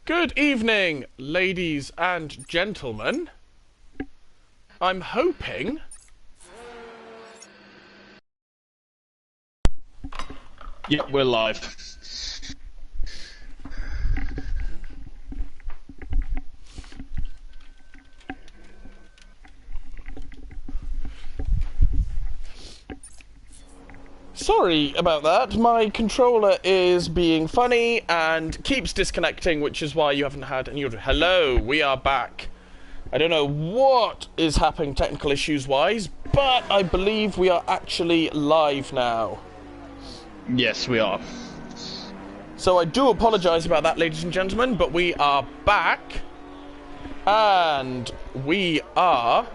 Good evening, ladies and gentlemen. I'm hoping... Yep, we're live. Sorry about that. My controller is being funny and keeps disconnecting, which is why you haven't had any audio. Hello, we are back. I don't know what is happening technical issues-wise, but I believe we are actually live now. Yes, we are. So I do apologise about that, ladies and gentlemen, but we are back. And we are...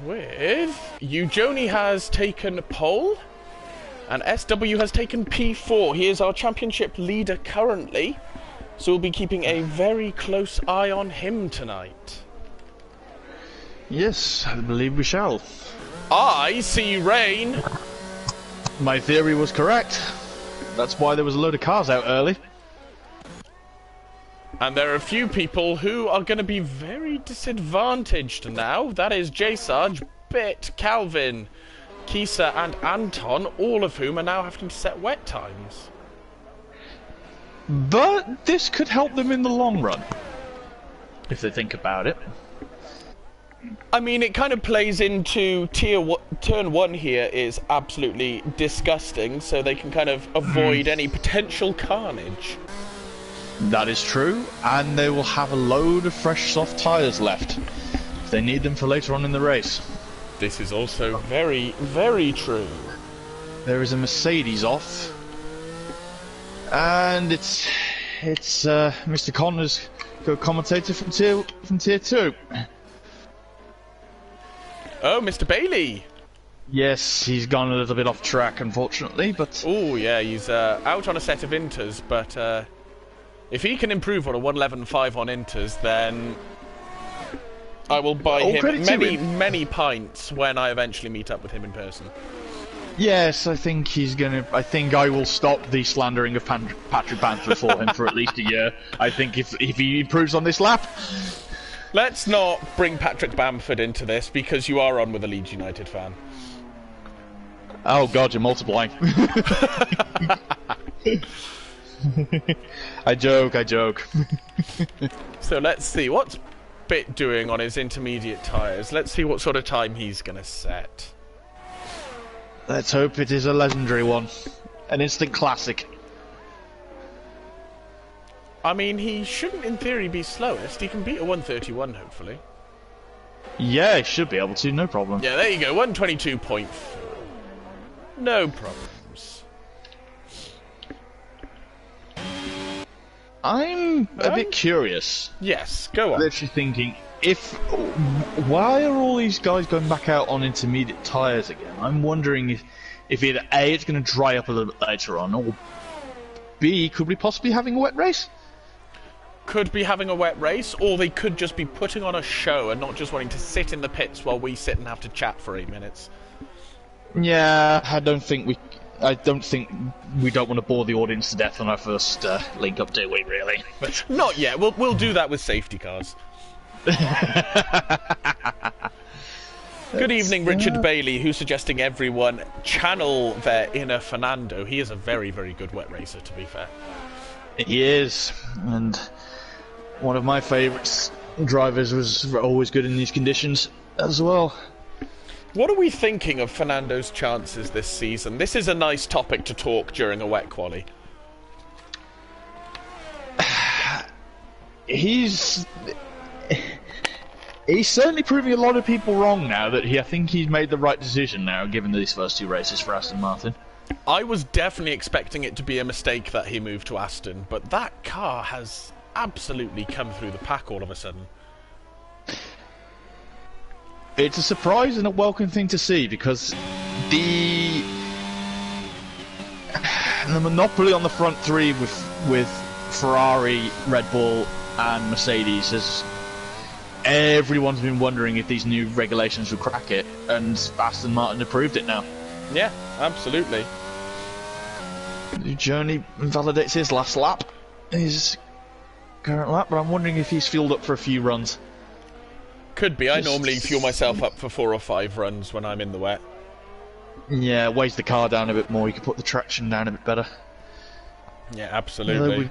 with... Eugoni has taken pole, and SW has taken P4. He is our championship leader currently, so we'll be keeping a very close eye on him tonight. Yes, I believe we shall. I see rain. My theory was correct. That's why there was a load of cars out early. And there are a few people who are going to be very disadvantaged now. That is J-Sarge, Bit, Calvin, Kisa and Anton, all of whom are now having to set wet times. But this could help them in the long run, if they think about it. I mean, it kind of plays into turn one here is absolutely disgusting, so they can kind of avoid any potential carnage. That is true, and they will have a load of fresh soft tyres left if they need them for later on in the race. This is also very, very true. There is a Mercedes off, and it's Mr. Connor's co-commentator from tier 2. Oh, Mr. Bailey! Yes, he's gone a little bit off track, unfortunately, but... Oh, yeah, he's out on a set of inters, but if he can improve on a 1:11.5 on inters, then I will buy him many pints when I eventually meet up with him in person. Yes, I think he's gonna... I think I will stop the slandering of Patrick Bamford for him for at least a year. I think if he improves on this lap... Let's not bring Patrick Bamford into this, because you are on with a Leeds United fan. Oh god, you're multiplying. I joke. So let's see, what's Bit doing on his intermediate tyres? Let's see what sort of time he's going to set. Let's hope it is a legendary one. An instant classic. I mean, he shouldn't in theory be slowest. He can beat a 1:31, hopefully. Yeah, he should be able to, no problem. Yeah, there you go, 1:22.4. No problems. I'm a bit curious. Yes, go on. Literally thinking, why are all these guys going back out on intermediate tyres again? I'm wondering if either A, it's going to dry up a little bit later on, or B, could we possibly having a wet race? Could be having a wet race, or they could just be putting on a show and not just wanting to sit in the pits while we sit and have to chat for 8 minutes. Yeah, I don't think we don't want to bore the audience to death on our first link up, do we, really? But... Not yet. We'll do that with safety cars. Good evening, Richard Bailey, who's suggesting everyone channel their inner Fernando. He is a very, very good wet racer, to be fair. He is, and one of my favourite drivers, was always good in these conditions as well. What are we thinking of Fernando's chances this season? This is a nice topic to talk during a wet quali. He's certainly proving a lot of people wrong now. I think he's made the right decision now, given these first 2 races for Aston Martin. I was definitely expecting it to be a mistake that he moved to Aston, but that car has absolutely come through the pack all of a sudden. It's a surprise and a welcome thing to see, because the monopoly on the front 3 with Ferrari, Red Bull and Mercedes has... Everyone's been wondering if these new regulations will crack it, and Aston Martin approved it now. Yeah, absolutely. Journey invalidates his last lap. his current lap, but I'm wondering if he's fueled up for a few runs. Could be. I normally fuel myself up for 4 or 5 runs when I'm in the wet. Yeah, weighs the car down a bit more. You can put the traction down a bit better. Yeah, absolutely.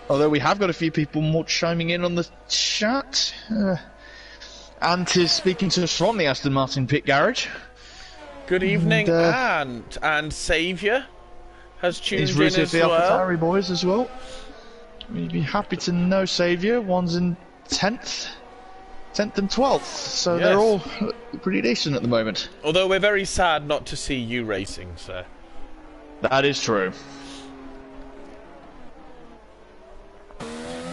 Although we have got a few people more chiming in on the chat. Ant is speaking to us from the Aston Martin pit garage. Good evening, Ant. And Saviour has tuned in as the well. AlphaTauri boys as well. We'd be happy to know Saviour. One's in 10th and 12th, so they're all pretty decent at the moment. Although we're very sad not to see you racing, sir. That is true.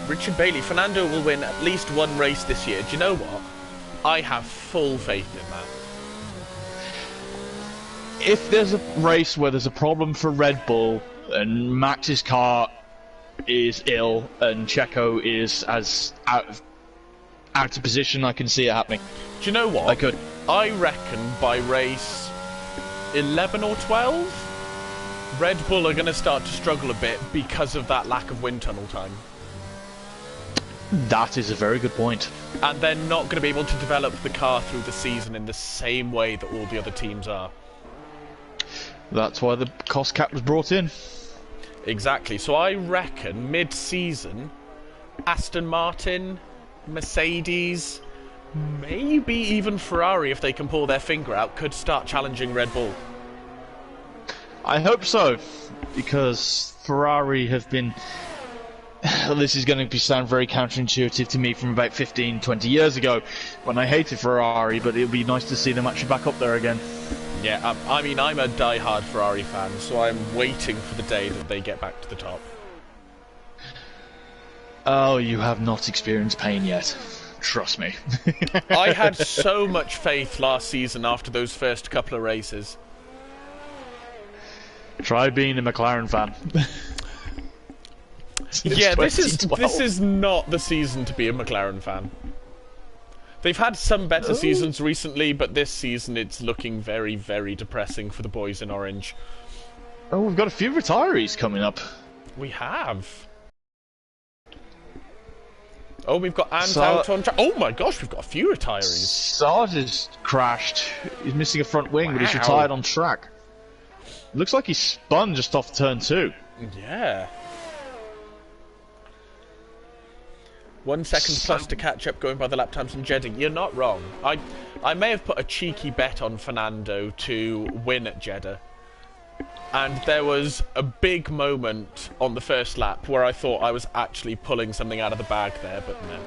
Richard Bailey, Fernando will win at least one race this year. Do you know what? I have full faith in that. If there's a race where there's a problem for Red Bull and Max's car is ill and Checo is as out of position, I can see it happening. Do you know what? I could. I reckon by race 11 or 12, Red Bull are going to start to struggle a bit because of that lack of wind tunnel time. That is a very good point. And they're not going to be able to develop the car through the season in the same way that all the other teams are. That's why the cost cap was brought in. Exactly. So I reckon mid-season, Aston Martin, Mercedes, maybe even Ferrari, if they can pull their finger out, could start challenging Red Bull. I hope so, because Ferrari have been... This is going to sound very counterintuitive to me from about 15, 20 years ago, when I hated Ferrari, but it'll be nice to see them actually back up there again. Yeah, I mean, I'm a die-hard Ferrari fan, so I'm waiting for the day that they get back to the top. Oh, you have not experienced pain yet. Trust me. I had so much faith last season after those first couple of races. Try being a McLaren fan. Yeah, this is not the season to be a McLaren fan. They've had some better seasons recently, but this season it's looking very, very depressing for the boys in orange. Oh, we've got a few retirees coming up. We have. Oh, we've got Ant out on track. Oh my gosh, we've got a few retirees. Sarge's crashed. He's missing a front wing, but he's retired on track. Looks like he spun just off turn 2. Yeah. 1 second plus to catch up going by the lap times in Jeddah. You're not wrong. I may have put a cheeky bet on Fernando to win at Jeddah. And there was a big moment on the first lap where I thought I was actually pulling something out of the bag there, but no.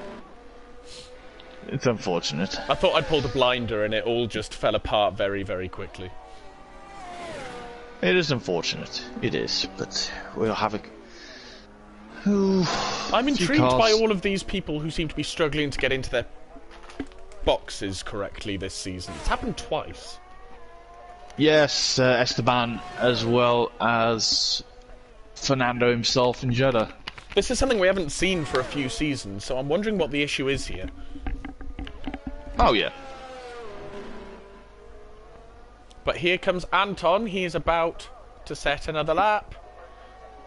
It's unfortunate. I thought I'd pulled a blinder and it all just fell apart very, very quickly. It is unfortunate. It is, but we'll have a... I'm intrigued by all of these people who seem to be struggling to get into their boxes correctly this season. It's happened twice. Yes, Esteban as well as Fernando himself in Jeddah. This is something we haven't seen for a few seasons, so I'm wondering what the issue is here. Oh, yeah. But here comes Anton. He is about to set another lap.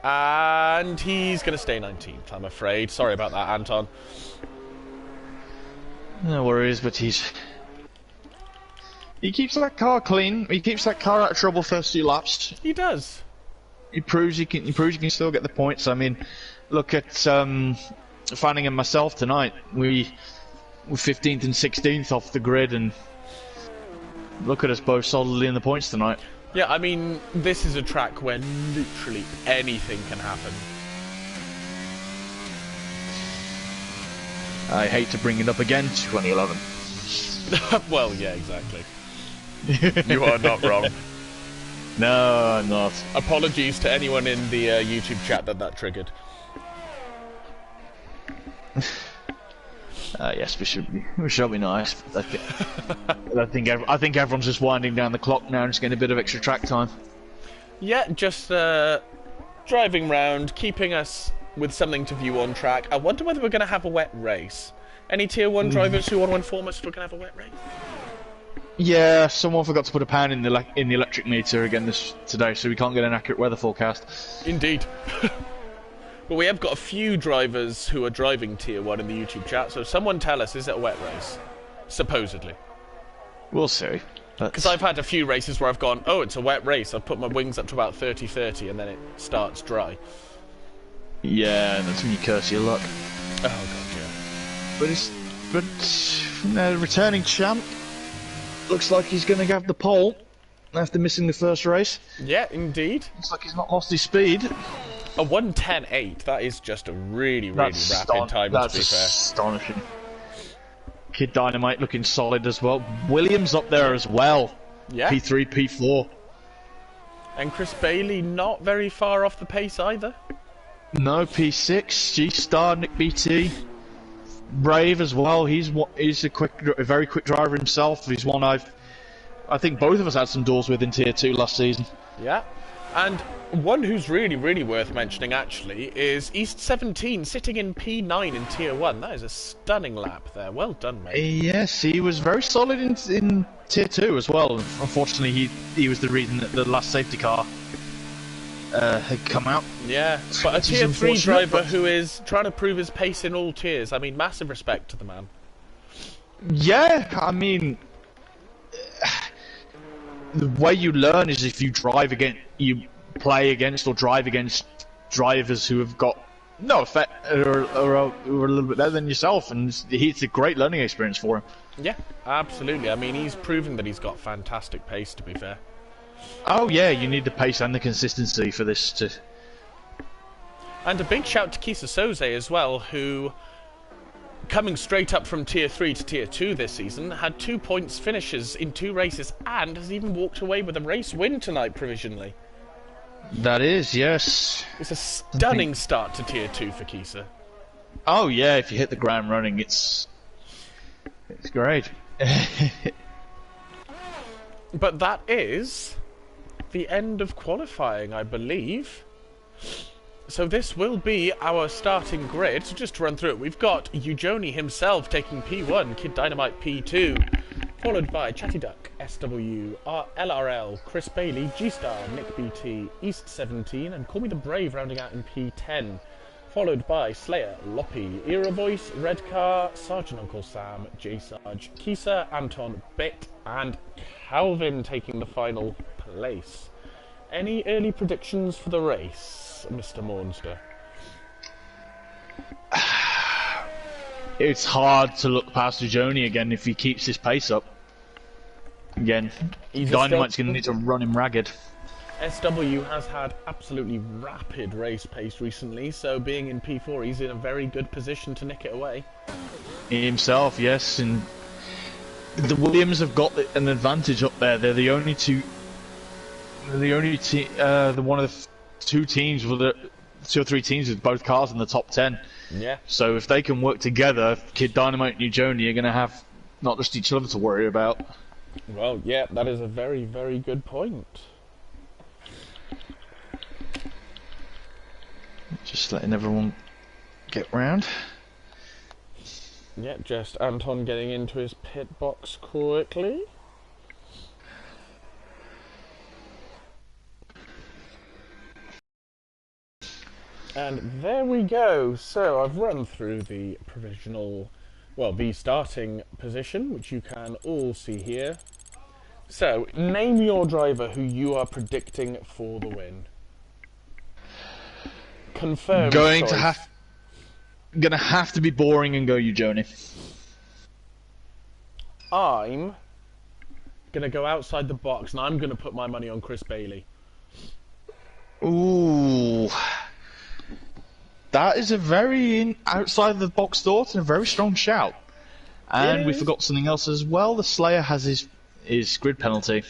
And he's going to stay 19th, I'm afraid. Sorry about that, Anton. No worries, but he keeps that car clean. He keeps that car out of trouble first few laps. He does. He proves you can still get the points. I mean, look at Fanning and myself tonight. We were 15th and 16th off the grid, and look at us both solidly in the points tonight. Yeah, I mean, this is a track where literally anything can happen. I hate to bring it up again, 2011. Well, yeah, exactly. You are not wrong. No, I'm not. Apologies to anyone in the YouTube chat that triggered. Yes, we should be nice. I think everyone's just winding down the clock now and just getting a bit of extra track time. Yeah, just driving round, keeping us with something to view on track. I wonder whether we're going to have a wet race. Any Tier 1 drivers who want to inform us if we're going to have a wet race? Yeah, someone forgot to put a pan in the electric meter again today, so we can't get an accurate weather forecast. Indeed. But we have got a few drivers who are driving Tier 1 in the YouTube chat, so someone tell us, is it a wet race? Supposedly. We'll see. Because I've had a few races where I've gone, oh, it's a wet race. I've put my wings up to about 30-30, and then it starts dry. Yeah, and that's when you curse your luck. Oh, God, yeah. But returning champ looks like he's going to have the pole after missing the first race. Yeah, indeed. Looks like he's not lost his speed. A 1:10.8. That is just a really, really rapid time, to be fair. That's astonishing. Kid Dynamite looking solid as well. Williams up there as well. Yeah. P3, P4. And Chris Bailey not very far off the pace either. No, P6. G-Star, Nick BT. Brave as well. He's a very quick driver himself. He's one I think both of us had some duels with in Tier 2 last season. Yeah. And one who's really, really worth mentioning, actually, is East 17, sitting in P9 in Tier 1. That is a stunning lap there. Well done, mate. Yes, he was very solid in Tier 2 as well. Unfortunately, he was the reason that the last safety car had come out. Yeah, but a Tier 3 driver who is trying to prove his pace in all tiers. I mean, massive respect to the man. Yeah, I mean, the way you learn is if you you play against or drive against drivers who have got no effect or a little bit better than yourself, and it's a great learning experience for him. Yeah, absolutely. I mean, he's proven that he's got fantastic pace, to be fair. Oh yeah, you need the pace and the consistency for this to... And a big shout to Kisa Soze as well, who, coming straight up from Tier 3 to Tier 2 this season, had 2 points finishes in 2 races and has even walked away with a race win tonight provisionally. That is, yes. It's a stunning start to Tier 2 for Kisa. Oh yeah, if you hit the ground running, it's great. But that is the end of qualifying, I believe. So this will be our starting grid. So just to run through it, we've got Eugoni himself taking P1, Kid Dynamite P2, followed by Chatty Duck, SW, LRL, Chris Bailey, G-Star, Nick BT, East 17, and Call Me the Brave rounding out in P10. Followed by Slayer, Loppy, Era Voice, Redcar, Sergeant Uncle Sam, J-Sarge, Kisa, Anton, Bit, and Calvin taking the final place. Any early predictions for the race, Mr. Mornster? It's hard to look past Joni again if he keeps his pace up. Again, Dynamite's going to need to run him ragged. SW has had absolutely rapid race pace recently, so being in P4, he's in a very good position to nick it away. Himself, yes, and the Williams have got an advantage up there. They're the only two. One of the 2 teams with 2 or 3 teams with both cars in the top 10. Yeah. So if they can work together, Kid Dynamite and Eugoni are going to have not just each other to worry about. Well, yeah, that is a very, very good point. Just letting everyone get round. Yeah, just Anton getting into his pit box quickly. And there we go. So I've run through the provisional, well, the starting position, which you can all see here. So, name your driver who you are predicting for the win. Confirmed. Gonna have to be boring and go Eugoni. I'm gonna go outside the box and I'm gonna put my money on Chris Bailey. Ooh, that is a very outside the box thought and a very strong shout. And we forgot something else as well. The Slayer has his grid penalty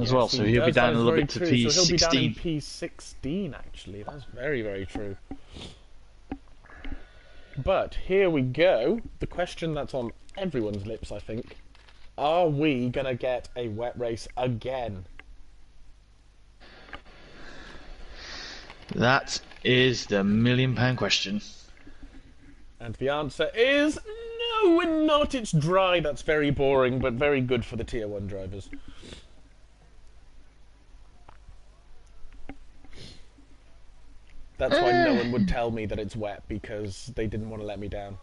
as well, so he'll be down a little bit to P16. So he'll be down in P16 actually. That's very, very true. But here we go. The question that's on everyone's lips, I think. Are we going to get a wet race again? That is the £1 million question. And the answer is no, we're not. It's dry. That's very boring, but very good for the Tier 1 drivers. That's why no one would tell me that it's wet, because they didn't want to let me down.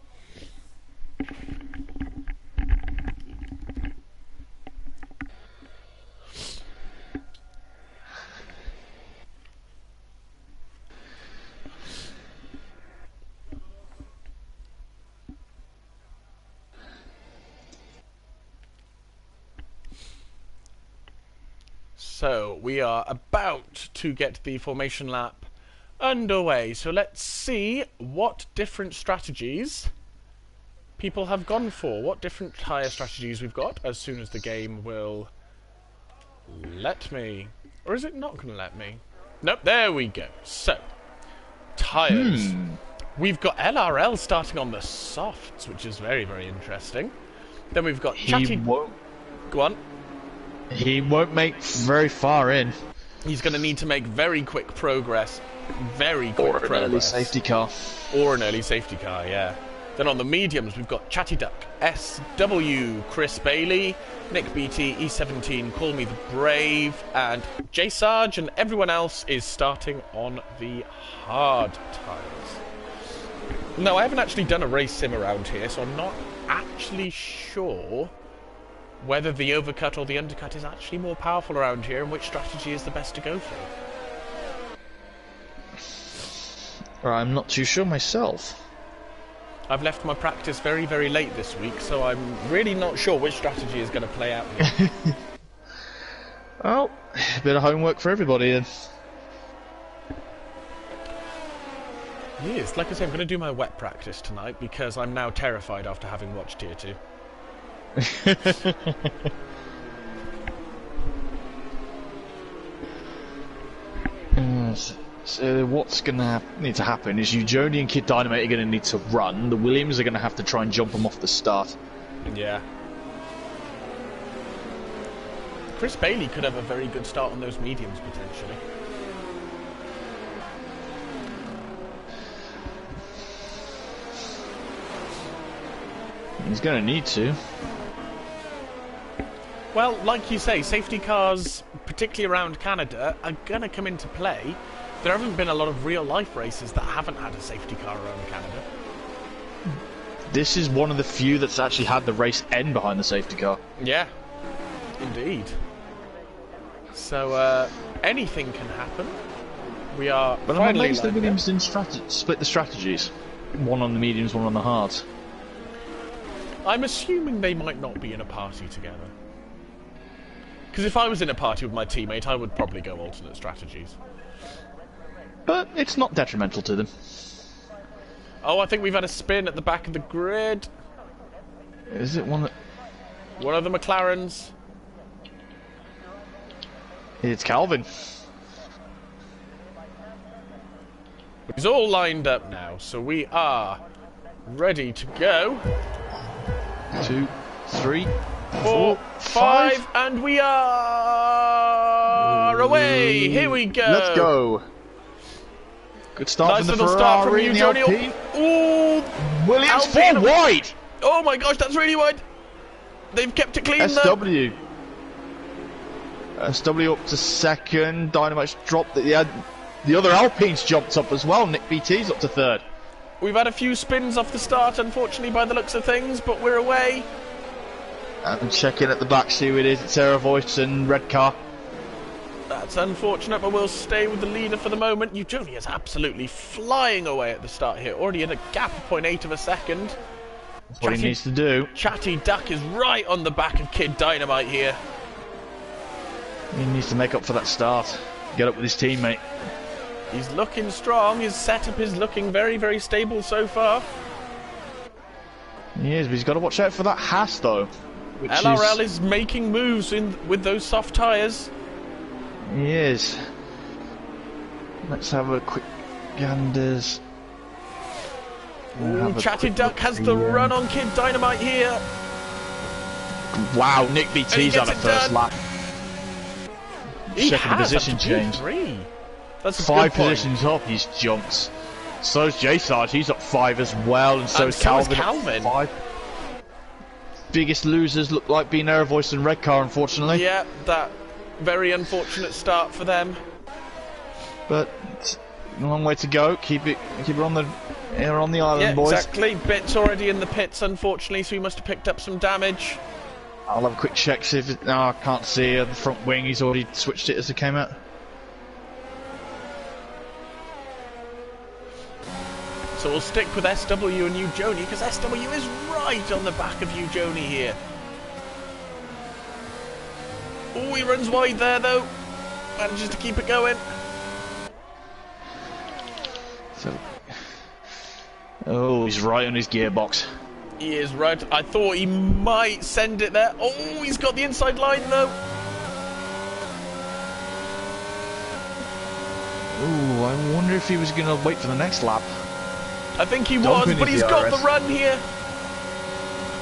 So, we are about to get the formation lap underway. So let's see what different strategies people have gone for. What different tyre strategies we've got as soon as the game will let me. Or is it not going to let me? Nope, there we go. So, tyres. We've got LRL starting on the softs, which is very, very interesting. Then we've got Chatty... Go on. He won't make very far in. He's going to need to make very quick progress. Very quick progress. Or an early safety car. Or an early safety car, yeah. Then on the mediums, we've got Chatty Duck, SW, Chris Bailey, Nick BT, E17, Call Me the Brave, and J Sarge, and everyone else is starting on the hard tyres. No, I haven't actually done a race sim around here, so I'm not actually sure whether the overcut or the undercut is actually more powerful around here and which strategy is the best to go for. I'm not too sure myself. I've left my practice very, very late this week, so I'm really not sure which strategy is going to play out here. Well, a bit of homework for everybody then. Yes, like I say, I'm going to do my wet practice tonight because I'm now terrified after having watched Tier 2. So what's going to need to happen is Jody and Kid Dynamite are going to need to run. The Williams are going to have to try and jump them off the start. Yeah. Chris Bailey could have a very good start on those mediums, potentially. He's going to need to. Well, like you say, safety cars, particularly around Canada, are going to come into play. There haven't been a lot of real-life races that haven't had a safety car around Canada. This is one of the few that's actually had the race end behind the safety car. Yeah, indeed. So, anything can happen. We are but I'm amazed the Williams didn't split the strategies. One on the mediums, one on the hards. I'm assuming they might not be in a party together. Because if I was in a party with my teammate, I would probably go alternate strategies. But it's not detrimental to them. Oh, I think we've had a spin at the back of the grid. Is it one that... One of the McLarens. It's Calvin. It's all lined up now, so we are ready to go. 2, 3, 4, 5, and we are away. Here we go. Let's go. Good start nice from the little Ferrari start from you, Jody. Ooh, Williams Alpine. 4 wide. Oh my gosh, that's really wide. They've kept it clean SW. SW up to second. Dynamite's dropped. The other Alpine's jumped up as well. Nick BT's up to third. We've had a few spins off the start, unfortunately, by the looks of things, but we're away. And checking at the back, see who it is. It's Sarah Voice and Red Car. That's unfortunate, but we'll stay with the leader for the moment. Eugenia is absolutely flying away at the start here. Already in a gap of 0.8 of a second. That's what he needs to do. Chatty Duck is right on the back of Kid Dynamite here. He needs to make up for that start. Get up with his teammate. He's looking strong. His setup is looking very, very stable so far. He is, but he's got to watch out for that Haas, though. LRL is making moves with those soft tyres. He is. Let's have a quick ganders. Chatty Duck has the run on Kid Dynamite here. Wow, Nick BT's on a first lap. Second position change. That's a 5 positions up, he's jumped. So's J Sarge, he's up 5 as well, and so is Calvin. Up 5. Biggest losers look like being Air Voice and Red Car, unfortunately. Yeah, that very unfortunate start for them. But A long way to go. Keep it on the island, Yeah, boys. exactly. Bit's already in the pits, unfortunately, so he must have picked up some damage. I'll have a quick check, see if it... No, I can't see the front wing. He's already switched it as it came out. So we'll stick with SW and Ujoni, because SW is right on the back of Ujoni here. Oh, he runs wide there, though. Manages to keep it going. So... Oh, he's right on his gearbox. He is right. I thought he might send it there. Oh, he's got the inside line, though. Ooh, I wonder if he was going to wait for the next lap. I think he was, but he's got the run here.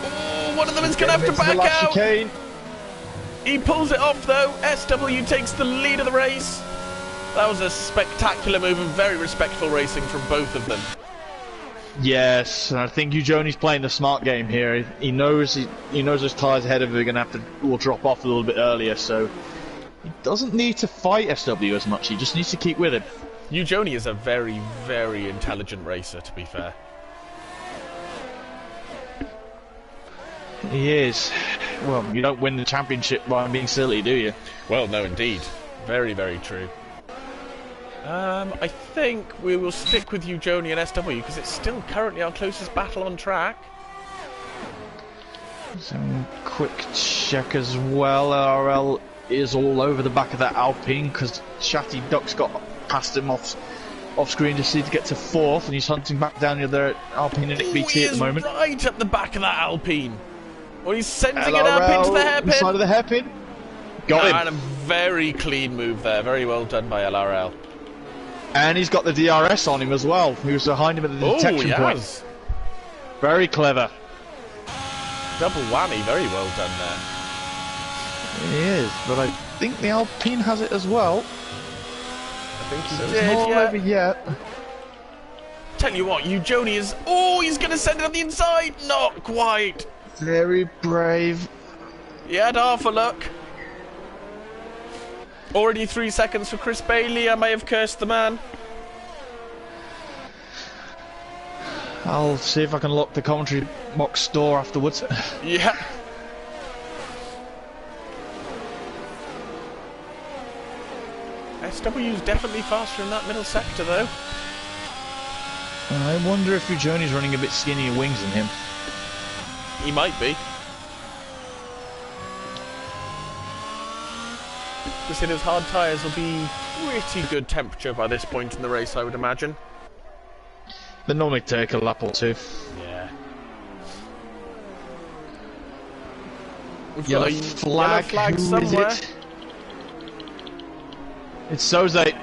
Oh, one of them is going to have to back out. Chicane. He pulls it off, though. SW takes the lead of the race. That was a spectacular move and very respectful racing from both of them. Yes, and I think Ujoni's playing the smart game here. He knows his tyres ahead of him are going to have to will drop off a little bit earlier, so he doesn't need to fight SW as much. He just needs to keep with him. Ujoni is a very, very intelligent racer, to be fair. He is. Well, you don't win the championship by being silly, do you? Well, no, indeed. Very, very true. I think we will stick with Ujoni and SW because it's still currently our closest battle on track. Some quick check as well. RL is all over the back of that Alpine because Shatty Duck's got past him off screen to see to get to fourth, and he's hunting back down there at Alpine and Nick BT at the moment. Right at the back of that Alpine. Well, he's sending it up into the hairpin. Inside of the hairpin. Got him. And a very clean move there. Very well done by LRL. And he's got the DRS on him as well. He was behind him at the detection point. Very clever. Double whammy. Very well done there. He is, but I think the Alpine has it as well. I think he so did, it's not all yeah. over yet. Tell you what, Ujoni is... Oh, he's going to send it on the inside. Not quite. Very brave. He had half a look. Already 3 seconds for Chris Bailey. I may have cursed the man. I'll see if I can lock the commentary box door afterwards. Yeah. SW's definitely faster in that middle sector, though. I wonder if Ujoni's running a bit skinnier wings than him. He might be. Because his hard tyres will be pretty good temperature by this point in the race, I would imagine. They normally take a lap or two. Yeah. Yellow flag. Who somewhere. Is it? It's Soze.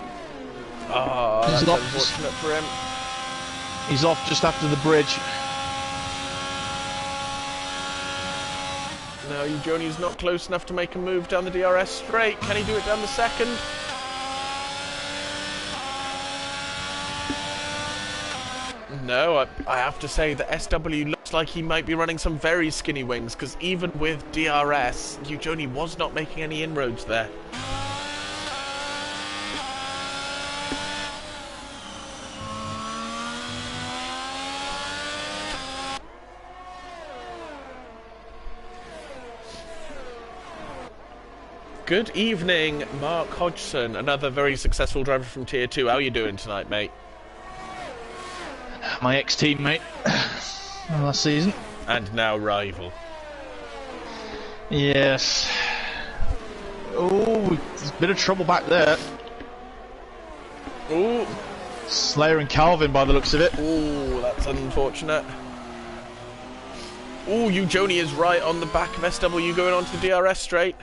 Oh, that's unfortunate for him. He's off just after the bridge. No, Ujoni's not close enough to make a move down the DRS straight. Can he do it down the second? No, I have to say that SW looks like he might be running some very skinny wings, because even with DRS, Ujoni was not making any inroads there. Good evening, Mark Hodgson, another very successful driver from Tier 2. How are you doing tonight, mate? My ex-teammate last season. And now rival. Yes. Oh, there's a bit of trouble back there. Ooh. Slayer and Calvin by the looks of it. Ooh, that's unfortunate. Ooh, Ujoni is right on the back of SW going onto the DRS straight.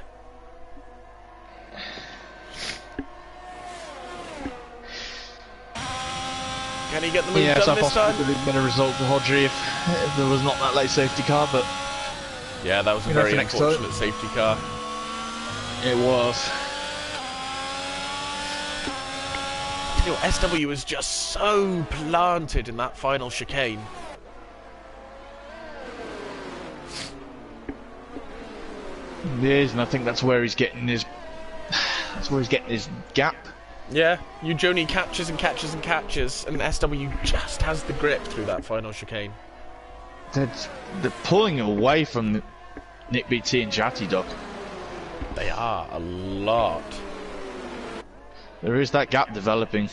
Can he get the move done this time? Would have been a result for Hodgery if there was not that late safety car, but... Yeah, that was a very unfortunate safety car. It was. You know, SW was just so planted in that final chicane. It is, and I think that's where he's getting his... That's where he's getting his gap. Yeah, Ujoni catches and catches and catches, and SW just has the grip through that final chicane. They're pulling away from Nick BT and Jatty Duck. They are a lot. There is that gap developing.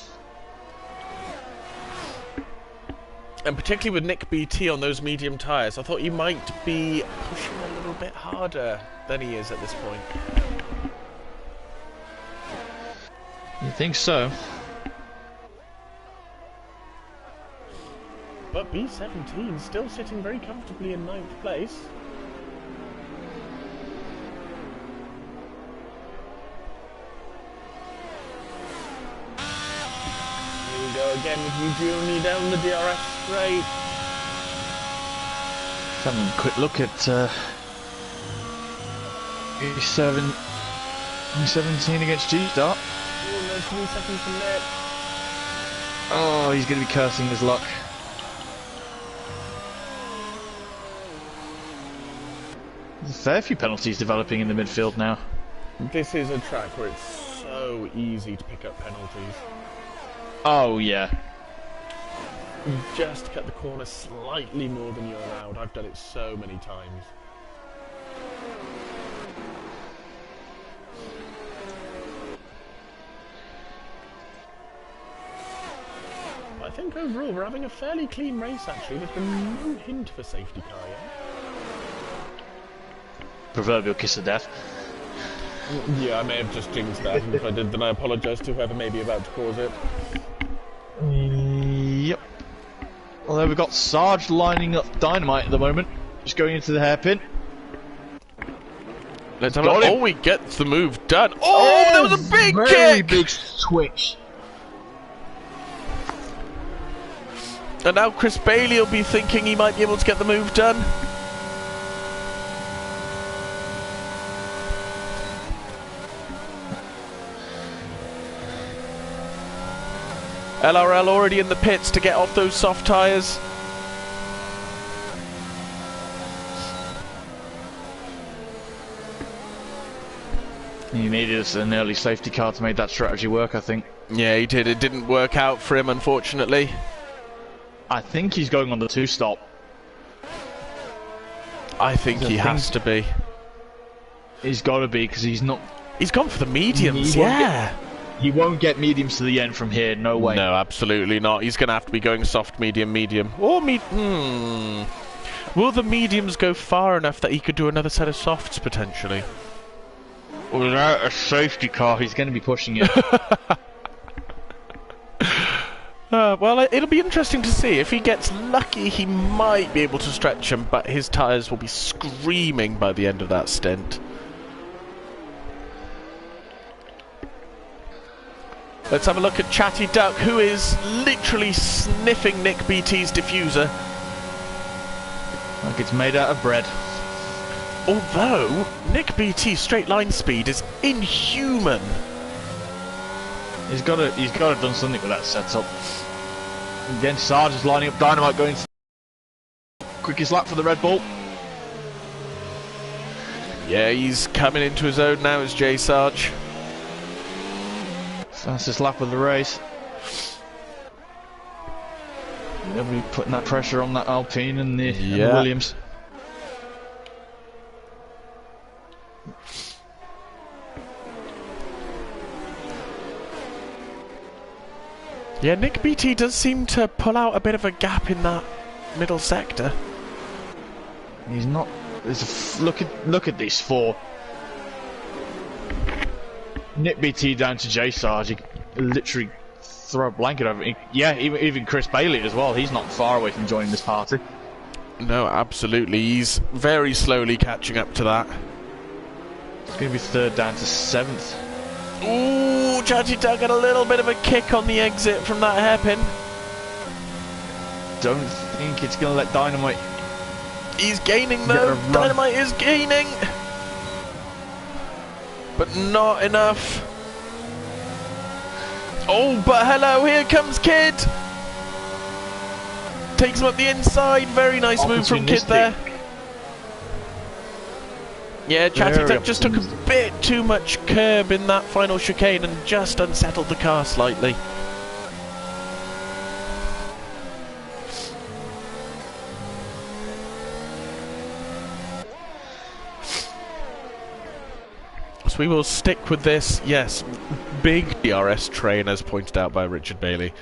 And particularly with Nick BT on those medium tyres, I thought he might be pushing a little bit harder than he is at this point. You think so? But B17 still sitting very comfortably in 9th place. Here we go again with Ujuni down the DRS straight. Let's have a quick look at E17 against G-Start. Almost 3 seconds from there. Oh, he's going to be cursing his luck. There's a fair few penalties developing in the midfield now. This is a track where it's so easy to pick up penalties. Oh, yeah. You just cut the corner slightly more than you're allowed. I've done it so many times. I think overall we're having a fairly clean race actually. There's been no hint of a safety car yet. Proverbial kiss of death. Yeah, I may have just jinxed that, and if I did then I apologise to whoever may be about to cause it. Yep. Although we've got Sarge lining up Dynamite at the moment. Just going into the hairpin. Let's have a look. Oh, he gets the move done. Oh, there was a big very kick! Big switch. And now Chris Bailey will be thinking he might be able to get the move done. LRL already in the pits to get off those soft tyres. He needed an early safety car to make that strategy work, I think. Yeah, he did. It didn't work out for him, unfortunately. I think he's going on the 2-stop. I think he has to be. He's got to be, because he's not... He's gone for the mediums, yeah. He won't get mediums to the end from here, no way. No, absolutely not. He's going to have to be going soft, medium, medium. Or Will the mediums go far enough that he could do another set of softs, potentially? Without a safety car, he's going to be pushing it. Well, it'll be interesting to see. If he gets lucky, he might be able to stretch him, but his tyres will be screaming by the end of that stint. Let's have a look at Chatty Duck, who is literally sniffing Nick BT's diffuser. Like it's made out of bread. Although, Nick BT's straight line speed is inhuman. He's got to have done something with that setup. Again, Sarge is lining up Dynamite, going quickest lap for the Red Bull. Yeah, he's coming into his own now as J Sarge. Fastest lap of the race. They'll be putting that pressure on that Alpine and the Williams. Yeah, Nick BT does seem to pull out a bit of a gap in that middle sector. He's not. Look at these four. Nick BT down to J Sarge. He literally throw a blanket over it. Yeah, even Chris Bailey as well. He's not far away from joining this party. No, absolutely. He's very slowly catching up to that. It's going to be third down to 7th. Ooh, Chatty Duck got a little bit of a kick on the exit from that hairpin. Don't think it's going to let Dynamite... He's gaining though. Dynamite is gaining. But not enough. Oh, but hello, here comes Kid. Takes him up the inside. Very nice move from Kid there. Yeah, Chatty Duck just took a bit too much curb in that final chicane and just unsettled the car slightly. So we will stick with this, yes, big DRS train as pointed out by Richard Bailey.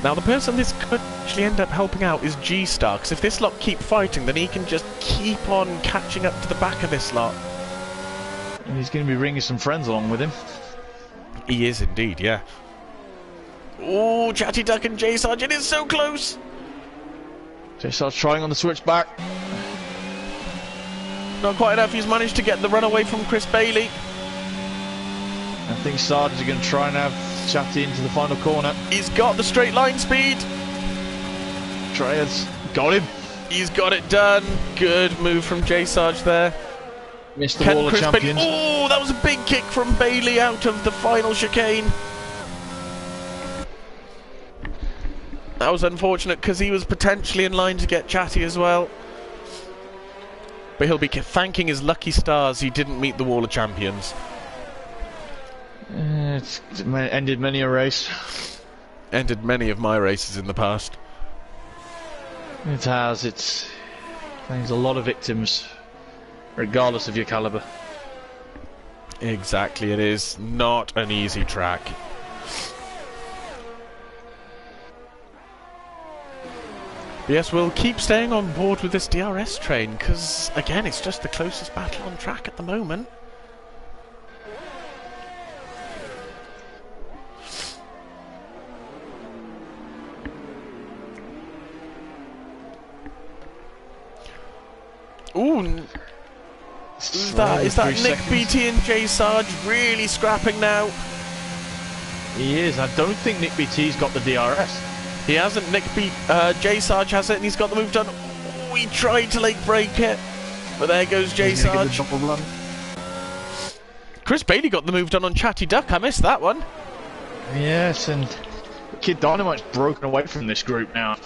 Now the person this could actually end up helping out is G-Star, because if this lot keep fighting, then he can just keep on catching up to the back of this lot. And he's going to be bringing some friends along with him. He is indeed, yeah. Oh, Chatty Duck and J-Sarge, it is so close! J-Sarge trying on the switchback. Not quite enough, he's managed to get the runaway from Chris Bailey. I think Sarge is going to try and have Chatty into the final corner. He's got the straight line speed. Treyas got him. He's got it done. Good move from J-Sarge there. Missed the wall of champions. Oh, that was a big kick from Bailey out of the final chicane. That was unfortunate because he was potentially in line to get Chatty as well. But he'll be thanking his lucky stars he didn't meet the wall of champions. It's ended many a race. Ended many of my races in the past. It has. It claims a lot of victims, regardless of your caliber. Exactly, it is not an easy track. But yes, we'll keep staying on board with this DRS train, because, again, it's just the closest battle on track at the moment. Ooh, is that Nick BT and J Sarge really scrapping now? He is. I don't think Nick BT's got the DRS. He hasn't. J Sarge has it, and he's got the move done. Oh, he tried to late break it, but there goes J Sarge. Chris Bailey got the move done on Chatty Duck. I missed that one. Yes, and Kid Dynamite's broken away from this group now.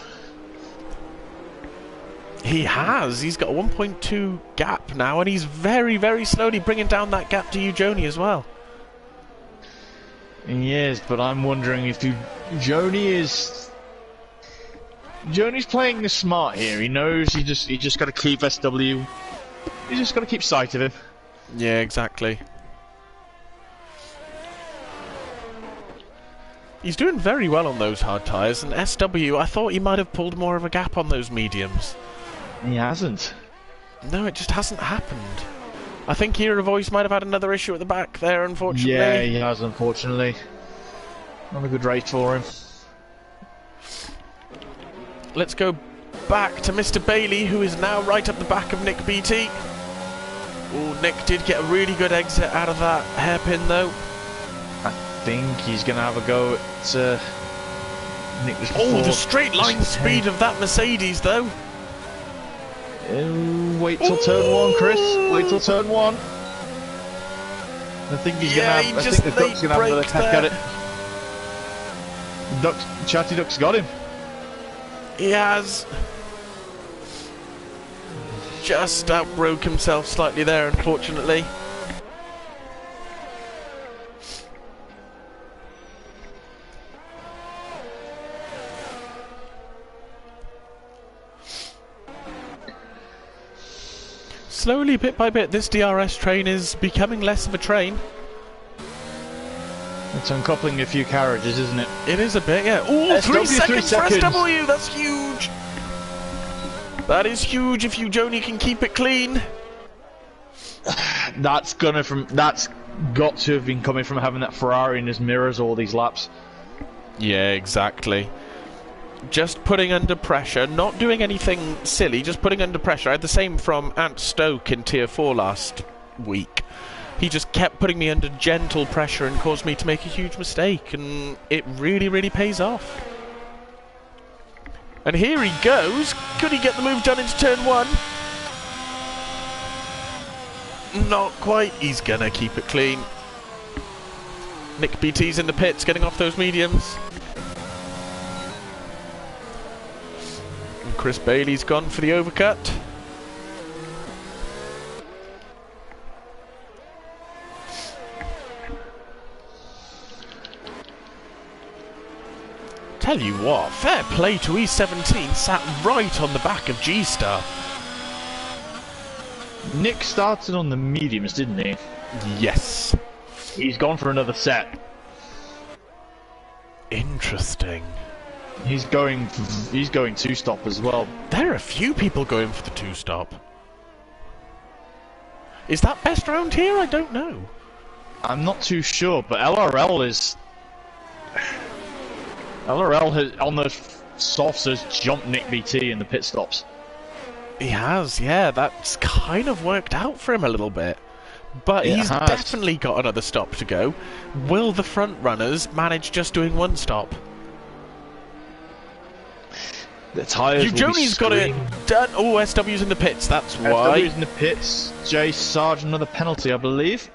He has. He's got a 1.2 gap now, and he's very, very slowly bringing down that gap to you, Joni, as well. Yes, but I'm wondering if Joni's playing this smart here. He knows he just got to keep SW. He's just got to keep sight of him. Yeah, exactly. He's doing very well on those hard tyres, and SW, I thought he might have pulled more of a gap on those mediums. He hasn't. No, it just hasn't happened. I think Hero Voice might have had another issue at the back there, unfortunately. Yeah, he has, unfortunately. Not a good race for him. Let's go back to Mr. Bailey, who is now right at the back of Nick BT. Oh, Nick did get a really good exit out of that hairpin, though. I think he's going to have a go at Nick. Oh, the straight line speed of that Mercedes, though. Wait till turn one, Chris. Wait till turn one. I think he's gonna have. I think the Duck's gonna have another attack at it. Chatty Duck's got him. He has. Just outbroke himself slightly there, unfortunately. Slowly, bit by bit, this DRS train is becoming less of a train. It's uncoupling a few carriages, isn't it? It is a bit, yeah. Ooh, 3 seconds for SW! That's huge! That is huge if you, Joni, can keep it clean. That's got to have been coming from having that Ferrari in his mirrors all these laps. Yeah, exactly. Just putting under pressure, not doing anything silly, just putting under pressure. I had the same from Ant Stoke in Tier 4 last week. He just kept putting me under gentle pressure and caused me to make a huge mistake, and it really, really pays off. And here he goes. Could he get the move done into turn one? Not quite. He's gonna keep it clean. Nick BT's in the pits, getting off those mediums. Chris Bailey's gone for the overcut. Tell you what, fair play to E17, sat right on the back of G-Star. Nick started on the mediums, didn't he? Yes. He's gone for another set. Interesting. He's going two-stop as well. There are a few people going for the two-stop. Is that best round here? I don't know. I'm not too sure, but LRL has, on those softs, has jumped Nick BT in the pit stops. He has, yeah. That's kind of worked out for him a little bit. But he's definitely got another stop to go. Will the front runners manage just doing one stop? The tyres Eugeni's got it done. Oh, SW's in the pits, that's why. SW's in the pits. Jay Sarge, another penalty, I believe.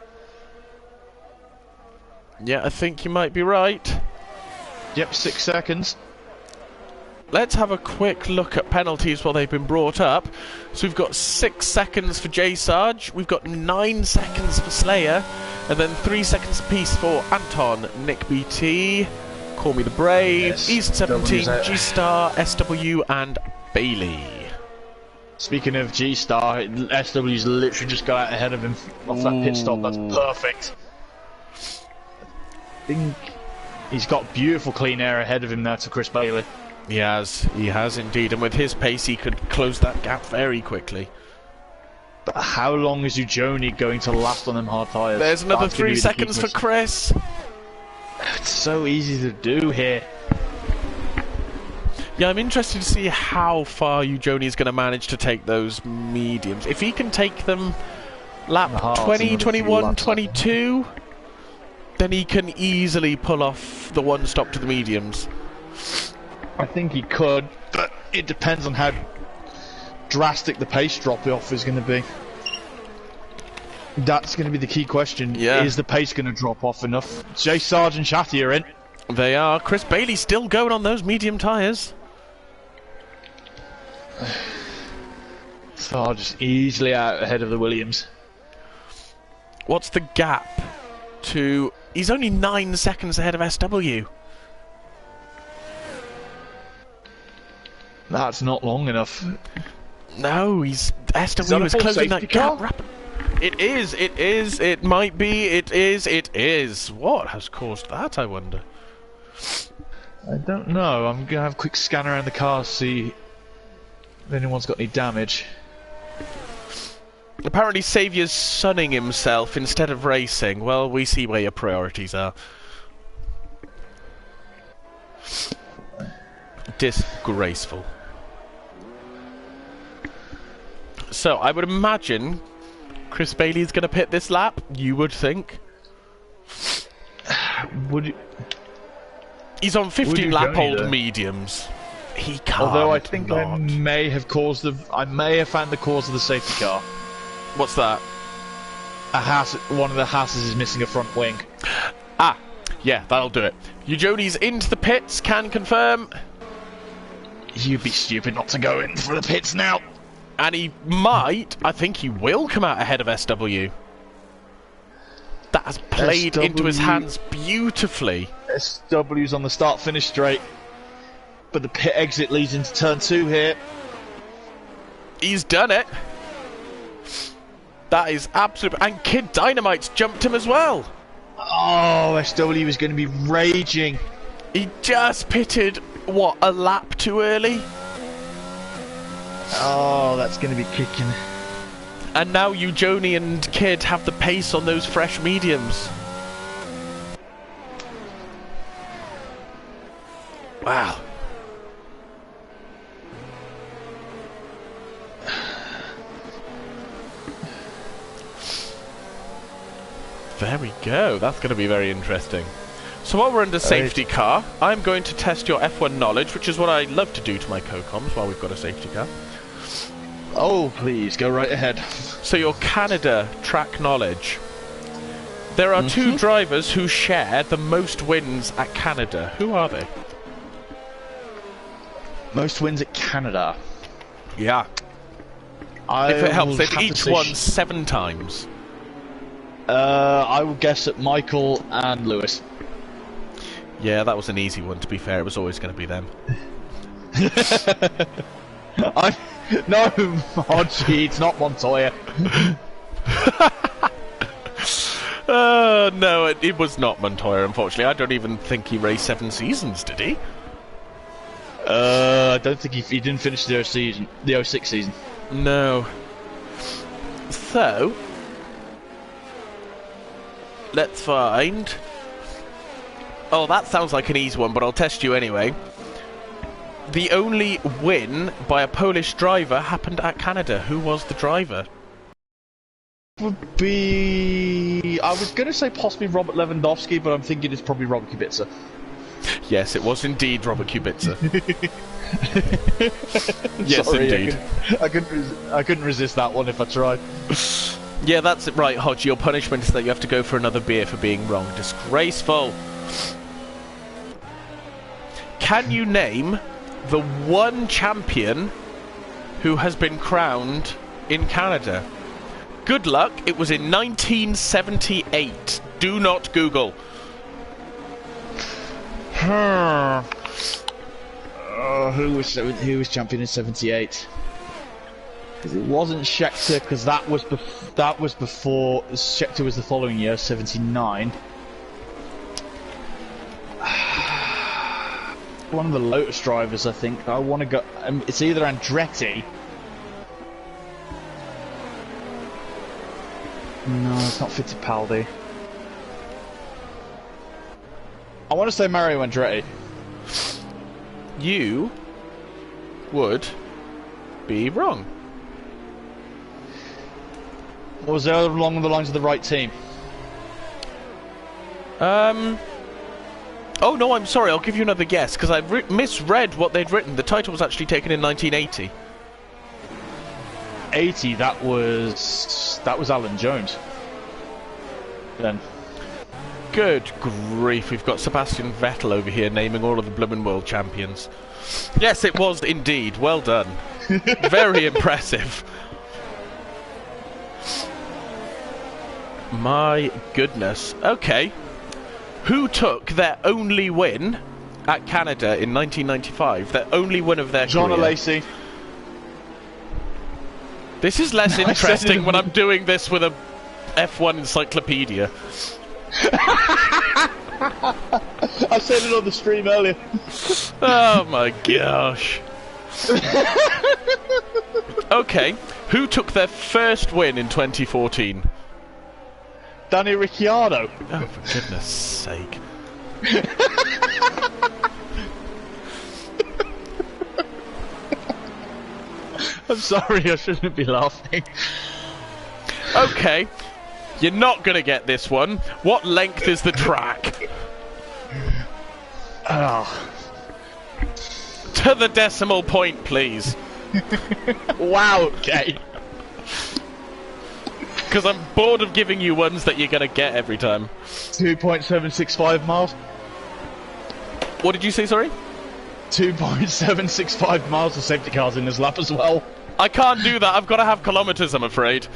Yeah, I think you might be right. Yep, 6 seconds. Let's have a quick look at penalties while they've been brought up. So we've got 6 seconds for J Sarge, we've got 9 seconds for Slayer, and then 3 seconds apiece for Anton, Nick BT, Call Me the Brave, yes, East 17, G-Star, SW, and Bailey. Speaking of G-Star, SW's literally just got out ahead of him off that pit stop. That's perfect. I think he's got beautiful clean air ahead of him now to Chris Bailey. He has indeed, and with his pace he could close that gap very quickly. But how long is Eugeni going to last on them hard tyres? There's another 3 seconds for Chris. It's so easy to do here. Yeah, I'm interested to see how far Eugeni is going to manage to take those mediums. If he can take them lap 20, 21, 22, then he can easily pull off the one stop to the mediums. I think he could, but it depends on how drastic the pace drop-off is going to be. That's going to be the key question. Yeah. Is the pace going to drop off enough? Jay Sarge and Shatty are in. They are. Chris Bailey still going on those medium tyres. Sarge is easily out ahead of the Williams. What's the gap to... He's only 9 seconds ahead of SW. That's not long enough. No, SW is closing that gap rapidly. It is, it might be, it is. What has caused that, I wonder? I don't know. I'm going to have a quick scan around the car to see if anyone's got any damage. Apparently Saviour's sunning himself instead of racing. Well, we see where your priorities are. Disgraceful. So, I would imagine Chris Bailey's going to pit this lap, you would think. Would you... He's on 15 lap old mediums. He can't. Although I think I may have found the cause of the safety car. What's that? One of the Hasses is missing a front wing. Ah, yeah, that'll do it. Eugeni's into the pits, can confirm. You'd be stupid not to go in for the pits now. And he might, I think he will come out ahead of SW. That has played into his hands beautifully. SW's on the start-finish straight. But the pit exit leads into turn 2 here. He's done it. That is absolute... And Kid Dynamite's jumped him as well. Oh, SW is going to be raging. He just pitted, what, a lap too early? Oh, that's going to be kicking. And now Eugeni and Kid have the pace on those fresh mediums. Wow. There we go. That's going to be very interesting. So while we're under safety car, I'm going to test your F1 knowledge, which is what I love to do to my co-coms while we've got a safety car. Oh, please, go right ahead. So your Canada track knowledge. There are 2 drivers who share the most wins at Canada. Who are they? Most wins at Canada. Yeah. If it helps, they've each won 7 times. I would guess at Michael and Lewis. Yeah, that was an easy one, to be fair. It was always going to be them. No, Hodgie, it's not Montoya. No, it was not Montoya, unfortunately. I don't even think he raced 7 seasons, did he? I don't think he didn't finish the 06 season. No. So, let's find... Oh, that sounds like an easy one, but I'll test you anyway. The only win by a Polish driver happened at Canada. Who was the driver? Would be... I was going to say possibly Robert Lewandowski, but I'm thinking it's probably Robert Kubica. Yes, it was indeed Robert Kubica. Yes, Sorry, indeed. I couldn't resist that one if I tried. Yeah, that's it. Right, Hodge, your punishment is that you have to go for another beer for being wrong. Disgraceful. Can you name the one champion who has been crowned in Canada? Good luck, it was in 1978. Do not Google. Who was champion in '78? Because it wasn't Scheckter, because that was before Scheckter was the following year, '79. One of the Lotus drivers, I think. I want to go. It's either Andretti. No, it's not Fittipaldi. I want to say Mario Andretti. You would be wrong. Or was there along the lines of the right team? Oh no, I'm sorry, I'll give you another guess, because I misread what they'd written. The title was actually taken in 1980. 80, that was Alan Jones. Then. Good grief, we've got Sebastian Vettel over here naming all of the bloomin' world champions. Yes, it was indeed. Well done. Very impressive. My goodness. Okay. Who took their only win at Canada in 1995? Their only win of their John career? Lacey. This is less interesting when I'm doing this with a F1 encyclopedia. I said it on the stream earlier. Oh my gosh. Okay, who took their first win in 2014? Danny Ricciardo. Oh, for goodness sake. I'm sorry, I shouldn't be laughing. Okay, you're not gonna get this one. What length is the track? Oh. To the decimal point, please. Wow, okay. Because I'm bored of giving you ones that you're gonna get every time. 2.765 miles. What did you say, sorry? 2.765 miles of safety cars in this lap as well. I can't do that, I've got to have kilometres, I'm afraid.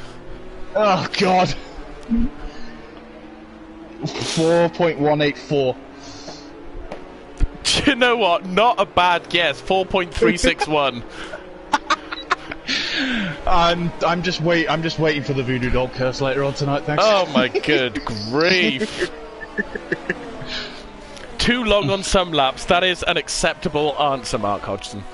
Oh, God. 4.184. Do you know what? Not a bad guess. 4.361. I'm just waiting for the voodoo dog curse later on tonight. Thanks. Oh my good grief! Too long on some laps. That is an acceptable answer, Mark Hodgson.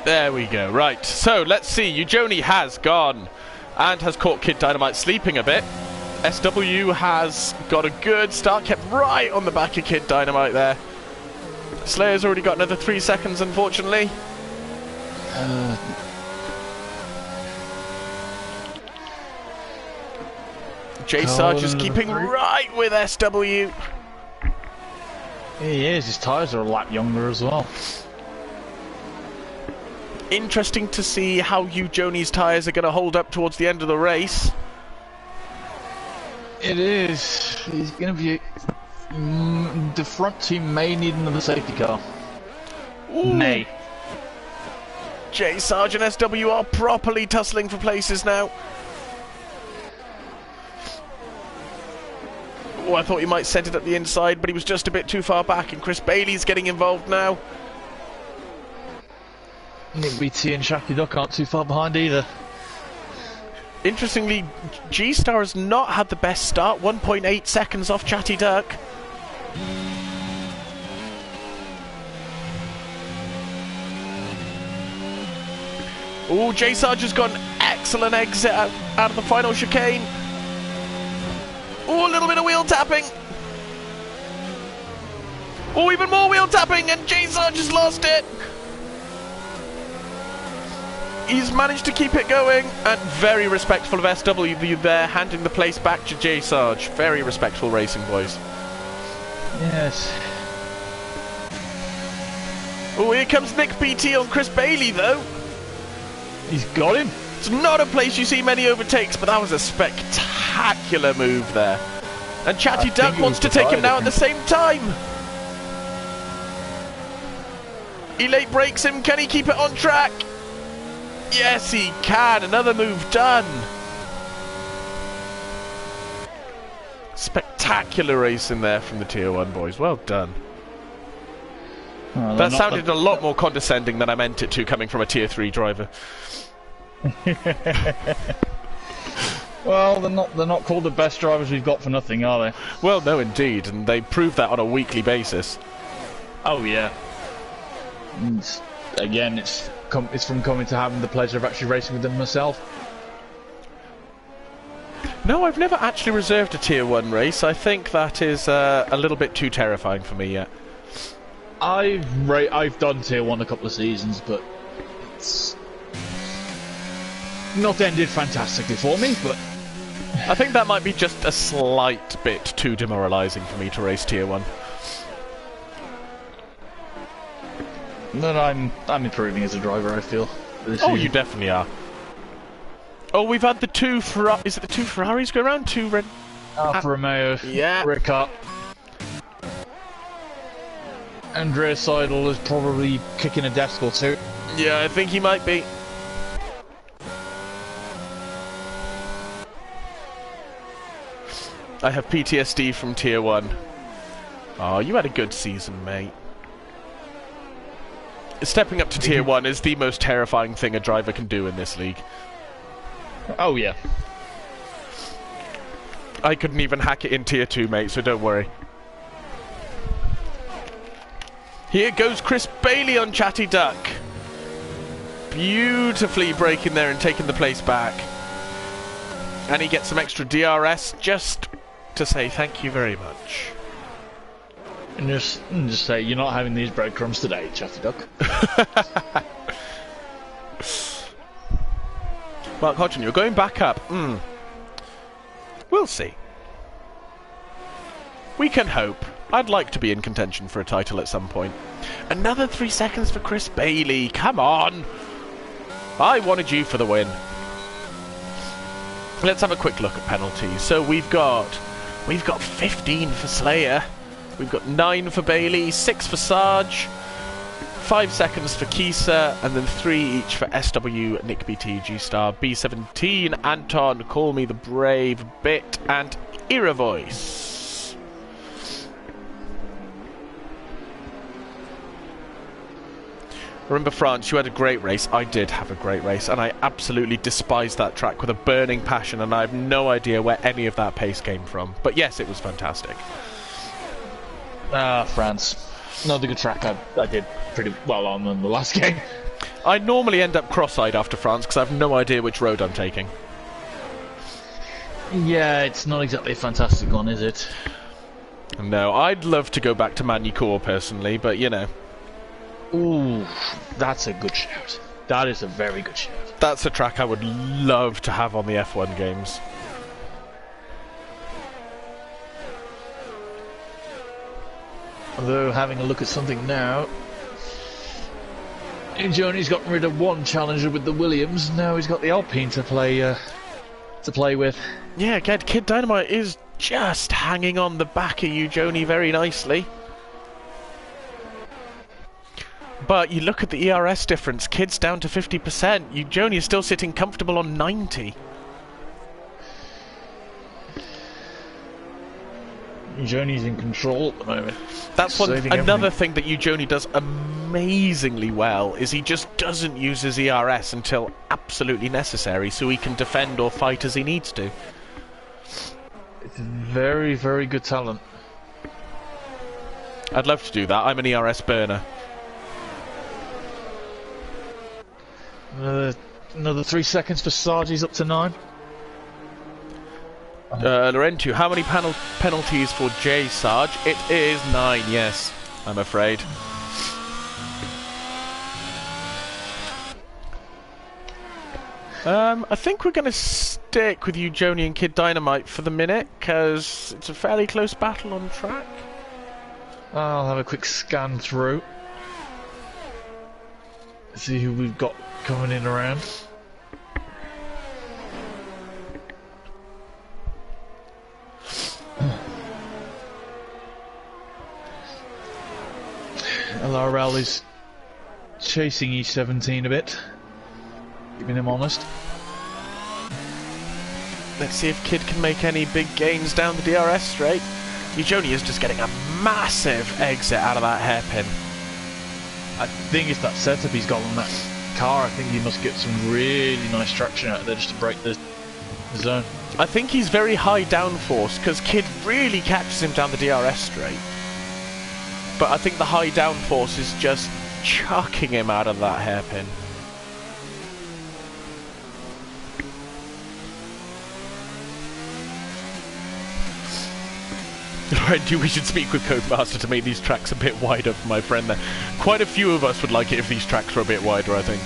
There we go. Right. So let's see. Eugenie has gone and has caught Kid Dynamite sleeping a bit. SW has got a good start, kept right on the back of Kid Dynamite there. Slayer's already got another 3 seconds, unfortunately. J Sarge is keeping right with SW. He is, his tyres are a lap younger as well. Interesting to see how Eugenie's tyres are going to hold up towards the end of the race. It is. He's going to be The front team may need another safety car. Ooh. May. J Sarge and SW are properly tussling for places now. Oh, I thought he might send it up the inside, but he was just a bit too far back, and Chris Bailey's getting involved now. Nick BT and Shaki Duck aren't too far behind either. Interestingly, G-Star has not had the best start, 1.8 seconds off Chatty Duck. Oh, J Sarge has got an excellent exit out of the final chicane. Oh, a little bit of wheel tapping. Oh, even more wheel tapping, and J Sarge has lost it. He's managed to keep it going, and very respectful of SW there, handing the place back to J Sarge. Very respectful racing, boys. Yes. Oh, here comes Nick BT on Chris Bailey, though. He's got him. It's not a place you see many overtakes, but that was a spectacular move there. And Chatty Duck wants to take him now at the same time. He late breaks him. Can he keep it on track? Yes, he can. Another move done. Spectacular race in there from the Tier 1 boys. Well done. Oh, that sounded a lot more condescending than I meant it to, coming from a Tier 3 driver. Well, they're not called the best drivers we've got for nothing, are they? Well, no, indeed, and they prove that on a weekly basis. Oh yeah. And again, it's from coming to having the pleasure of actually racing with them myself. No, I've never actually reserved a Tier 1 race. I think that is a little bit too terrifying for me yet. I've done Tier 1 a couple of seasons, but it's not ended fantastically for me, but I think that might be just a slight bit too demoralising for me to race Tier 1. But I'm improving as a driver, I feel. Oh, you definitely are. Oh, we've had the two is it the two Ferraris go around? Two red... Alfa Romeo. Yeah. Ricard. Andrea Seidel is probably kicking a desk or two. Yeah, I think he might be. I have PTSD from Tier 1. Oh, you had a good season, mate. Stepping up to Tier 1 is the most terrifying thing a driver can do in this league. Oh, yeah. I couldn't even hack it in Tier 2, mate, so don't worry. Here goes Chris Bailey on Chatty Duck. Beautifully braking there and taking the place back. And he gets some extra DRS just to say thank you very much. And just say, you're not having these breadcrumbs today, Chatty Duck. Mark Hodgson, you're going back up. We'll see. We can hope. I'd like to be in contention for a title at some point. Another 3 seconds for Chris Bailey. Come on. I wanted you for the win. Let's have a quick look at penalties. So we've got 15 for Slayer. We've got 9 for Bailey, 6 for Sarge, 5 seconds for Kisa, and then 3 each for SW, Nick BT, G-Star, B17, Anton, Call Me the Brave, Bit, and Era Voice. Remember France, you had a great race. I did have a great race, and I absolutely despise that track with a burning passion, and I have no idea where any of that pace came from. But yes, it was fantastic. France. Another good track I did pretty well on in the last game. I normally end up cross-eyed after France because I have no idea which road I'm taking. Yeah, it's not exactly a fantastic one, is it? No, I'd love to go back to Magny-Cours personally, but you know. Ooh, that's a good shout. That is a very good shout. That's a track I would love to have on the F1 games. Although, having a look at something now, Johnny's gotten rid of one challenger with the Williams. Now he's got the Alpine to play with. Yeah, Kid Dynamite is just hanging on the back of you, Joni, very nicely. But you look at the ERS difference, Kid's down to 50%. Joni is still sitting comfortable on 90. Joni's in control at the moment. That's another thing that Joni does amazingly well, is he just doesn't use his ERS until absolutely necessary, so he can defend or fight as he needs to. It's a very, very good talent. I'd love to do that. I'm an ERS burner. Another 3 seconds for Sarge. He's up to 9. Laurentius, how many penalties for J, Sarge? It is 9, yes, I'm afraid. I think we're going to stick with Joni and Kid Dynamite for the minute, because it's a fairly close battle on track. I'll have a quick scan through. See who we've got coming in around. LRL is chasing E17 a bit, keeping him honest. Let's see if Kid can make any big gains down the DRS straight. Joni is just getting a massive exit out of that hairpin. I think it's that setup he's got on that car. I think he must get some really nice traction out of there just to break the zone. I think he's very high downforce, because Kid really catches him down the DRS straight. But I think the high downforce is just chucking him out of that hairpin. Right, we should speak with Codemaster to make these tracks a bit wider for my friend there. Quite a few of us would like it if these tracks were a bit wider, I think.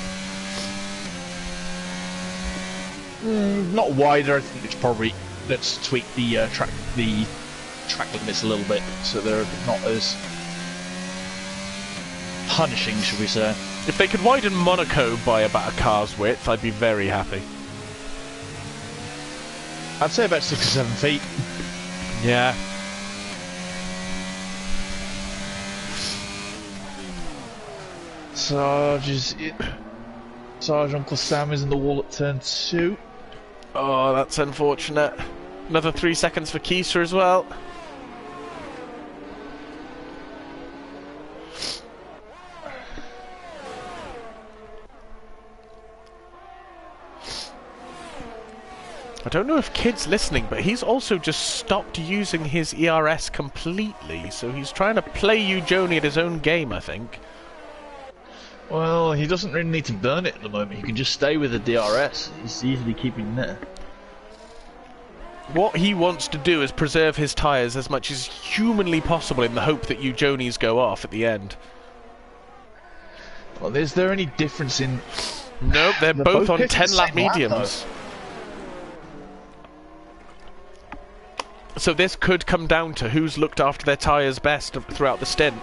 Not wider, I think it's probably... Let's tweak the track limits a little bit so they're not as punishing, should we say. If they could widen Monaco by about a car's width, I'd be very happy. I'd say about 6 or 7 feet. Yeah. Sarge Uncle Sam is in the wall at turn 2. Oh, that's unfortunate. Another 3 seconds for Kisa as well. I don't know if Kid's listening, but he's also just stopped using his ERS completely, so he's trying to play Joni at his own game, I think. Well, he doesn't really need to burn it at the moment. He can just stay with the DRS. He's easily keeping there. What he wants to do is preserve his tyres as much as humanly possible in the hope that Jonis go off at the end. Well, is there any difference in... Nope, they're both on 10-lap mediums. So this could come down to who's looked after their tyres best throughout the stint.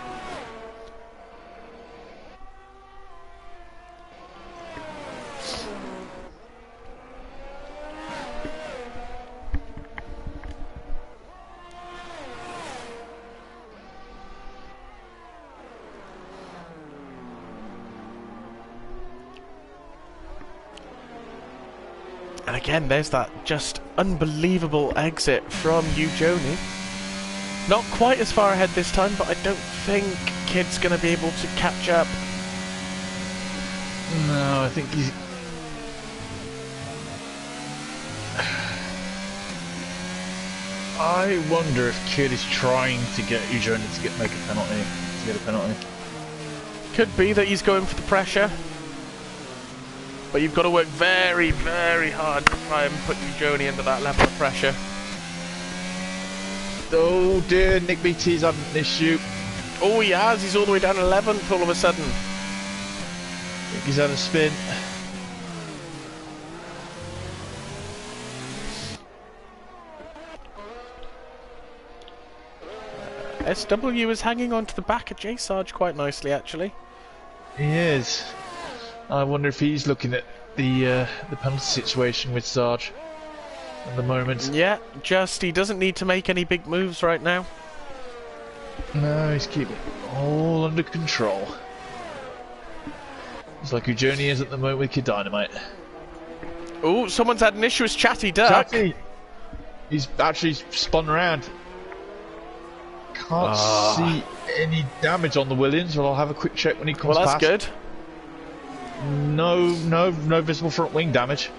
And again, there's that just unbelievable exit from Joni. Not quite as far ahead this time, but I don't think Kid's going to be able to catch up. No, I think he's... I wonder if Kid is trying to get Joni to make a penalty, to get a penalty. Could be that he's going for the pressure. But you've got to work very, very hard to try and put Joni under that level of pressure. Oh dear, Nick BT's had an issue. Oh, he has. He's all the way down 11th all of a sudden. I think he's had a spin. SW is hanging on to the back of J Sarge quite nicely, actually. He is. I wonder if he's looking at the penalty situation with Sarge. at the moment. Yeah, he doesn't need to make any big moves right now. No, he's keeping it all under control. It's like who Journey is at the moment with Kid Dynamite. Oh, someone's had an issue with Chatty Duck. Chatty! He's actually spun around. Can't see any damage on the Williams, but I'll have a quick check when he comes past. Well, that's good. No visible front wing damage.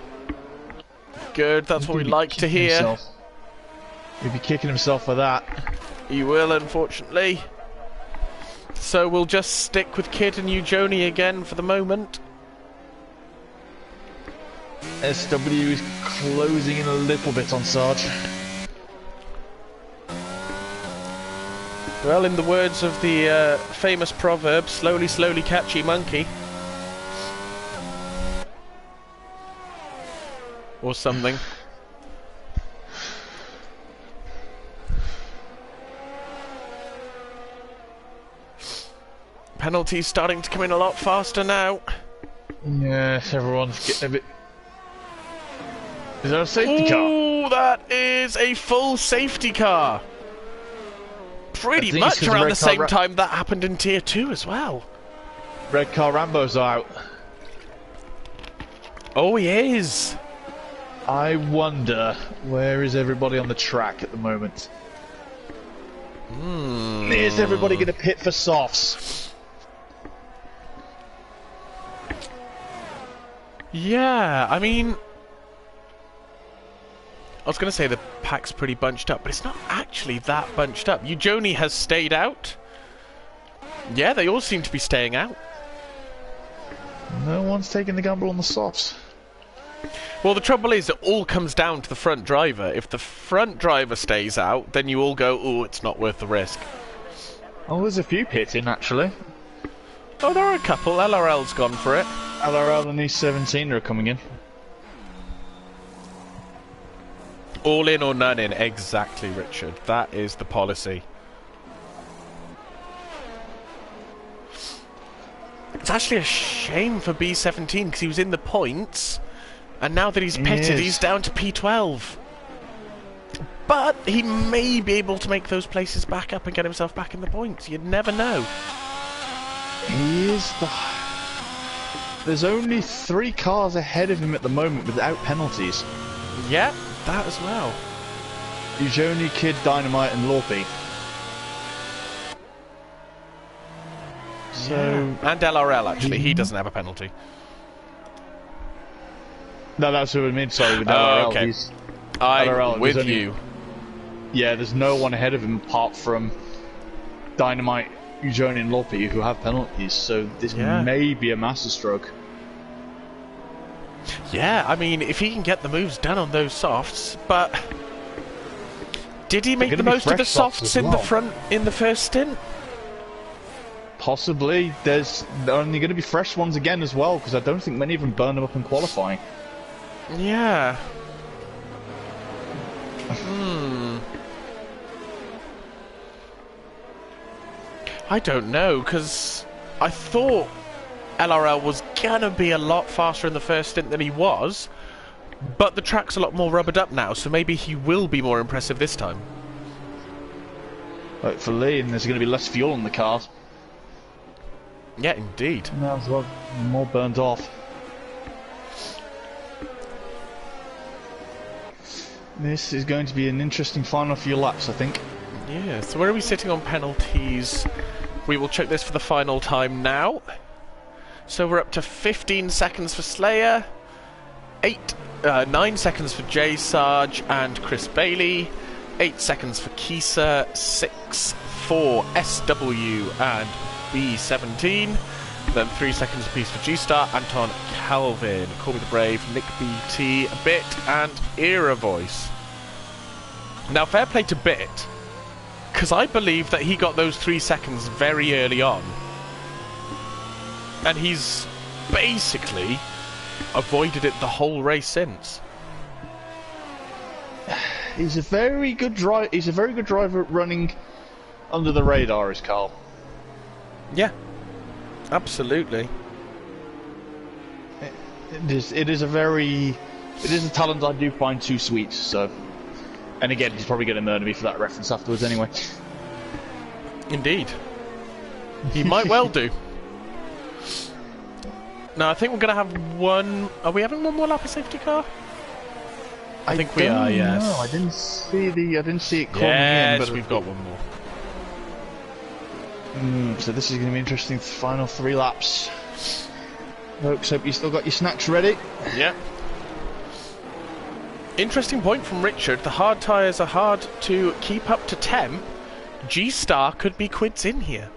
Good, that's what we like to hear. He'll be kicking himself for that. He will, unfortunately. So we'll just stick with Kid and Joni again for the moment. SW is closing in a little bit on Sarge. Well, in the words of the famous proverb, slowly, slowly, catchy monkey. Or something. Penalties starting to come in a lot faster now. Yes, everyone's getting a bit... Is there a safety car? Oh, that is a full safety car. Pretty much around the same time that happened in Tier 2 as well. Red car Rambo's out. Oh, he is. I wonder, where is everybody on the track at the moment? Is everybody going to pit for softs? Yeah, I mean... I was going to say the pack's pretty bunched up, but it's not actually that bunched up. Joni has stayed out. Yeah, they all seem to be staying out. No one's taking the gamble on the softs. Well, the trouble is, it all comes down to the front driver. If the front driver stays out, then you all go, oh, it's not worth the risk. Oh, there's a few pitting, actually. Oh, there are a couple. LRL's gone for it. LRL and E17 are coming in. All in or none in. Exactly, Richard. That is the policy. It's actually a shame for B17 because he was in the points, and now that he's pitted, he's down to P12. But he may be able to make those places back up and get himself back in the points. You'd never know. He is the... There's only 3 cars ahead of him at the moment without penalties. Yeah, that as well. Ujoni, Kid, Dynamite and Lorpy. So... Yeah. And LRL, actually. He doesn't have a penalty. No, that's what I mean, sorry, with LRL. Okay. I'm with you. Yeah, there's no one ahead of him apart from Dynamite, Ujoni and Lorpy who have penalties, so this may be a masterstroke. Yeah, I mean, if he can get the moves done on those softs, but... Did he make the most of the softs in the front in the first stint? Possibly. There's only going to be fresh ones again as well, because I don't think many of them burn them up in qualifying. Yeah. I don't know, because I thought LRL was gonna be a lot faster in the first stint than he was, but the track's a lot more rubbered up now, so maybe he will be more impressive this time. Hopefully, and there's going to be less fuel in the cars. Yeah, indeed. Now as well, more burned off. This is going to be an interesting final few laps, I think. Yeah, so where are we sitting on penalties? We will check this for the final time now. So we're up to 15 seconds for Slayer, 9 seconds for J Sarge and Chris Bailey, 8 seconds for Kisa, 6 for SW and B17, then 3 seconds apiece for G-Star, Anton Calvin, Call Me the Brave, Nick BT, Bit and Era Voice. Now fair play to Bit, because I believe that he got those 3 seconds very early on. And he's basically avoided it the whole race since. He's a very good driver. He's a very good driver at running under the radar, is Carl. Yeah, absolutely. It is a very It is a talent I do find too sweet, so... And again, he's probably going to murder me for that reference afterwards anyway. Indeed. He might well do. No, I think we're going to have one... Are we having one more lap of safety car? I think we are, yes. No, I didn't see it coming in, but we've got one more. So this is going to be interesting. Final 3 laps. Folks, hope you still got your snacks ready. Yeah. Interesting point from Richard. The hard tyres are hard to keep up to temp. G-Star could be quids in here.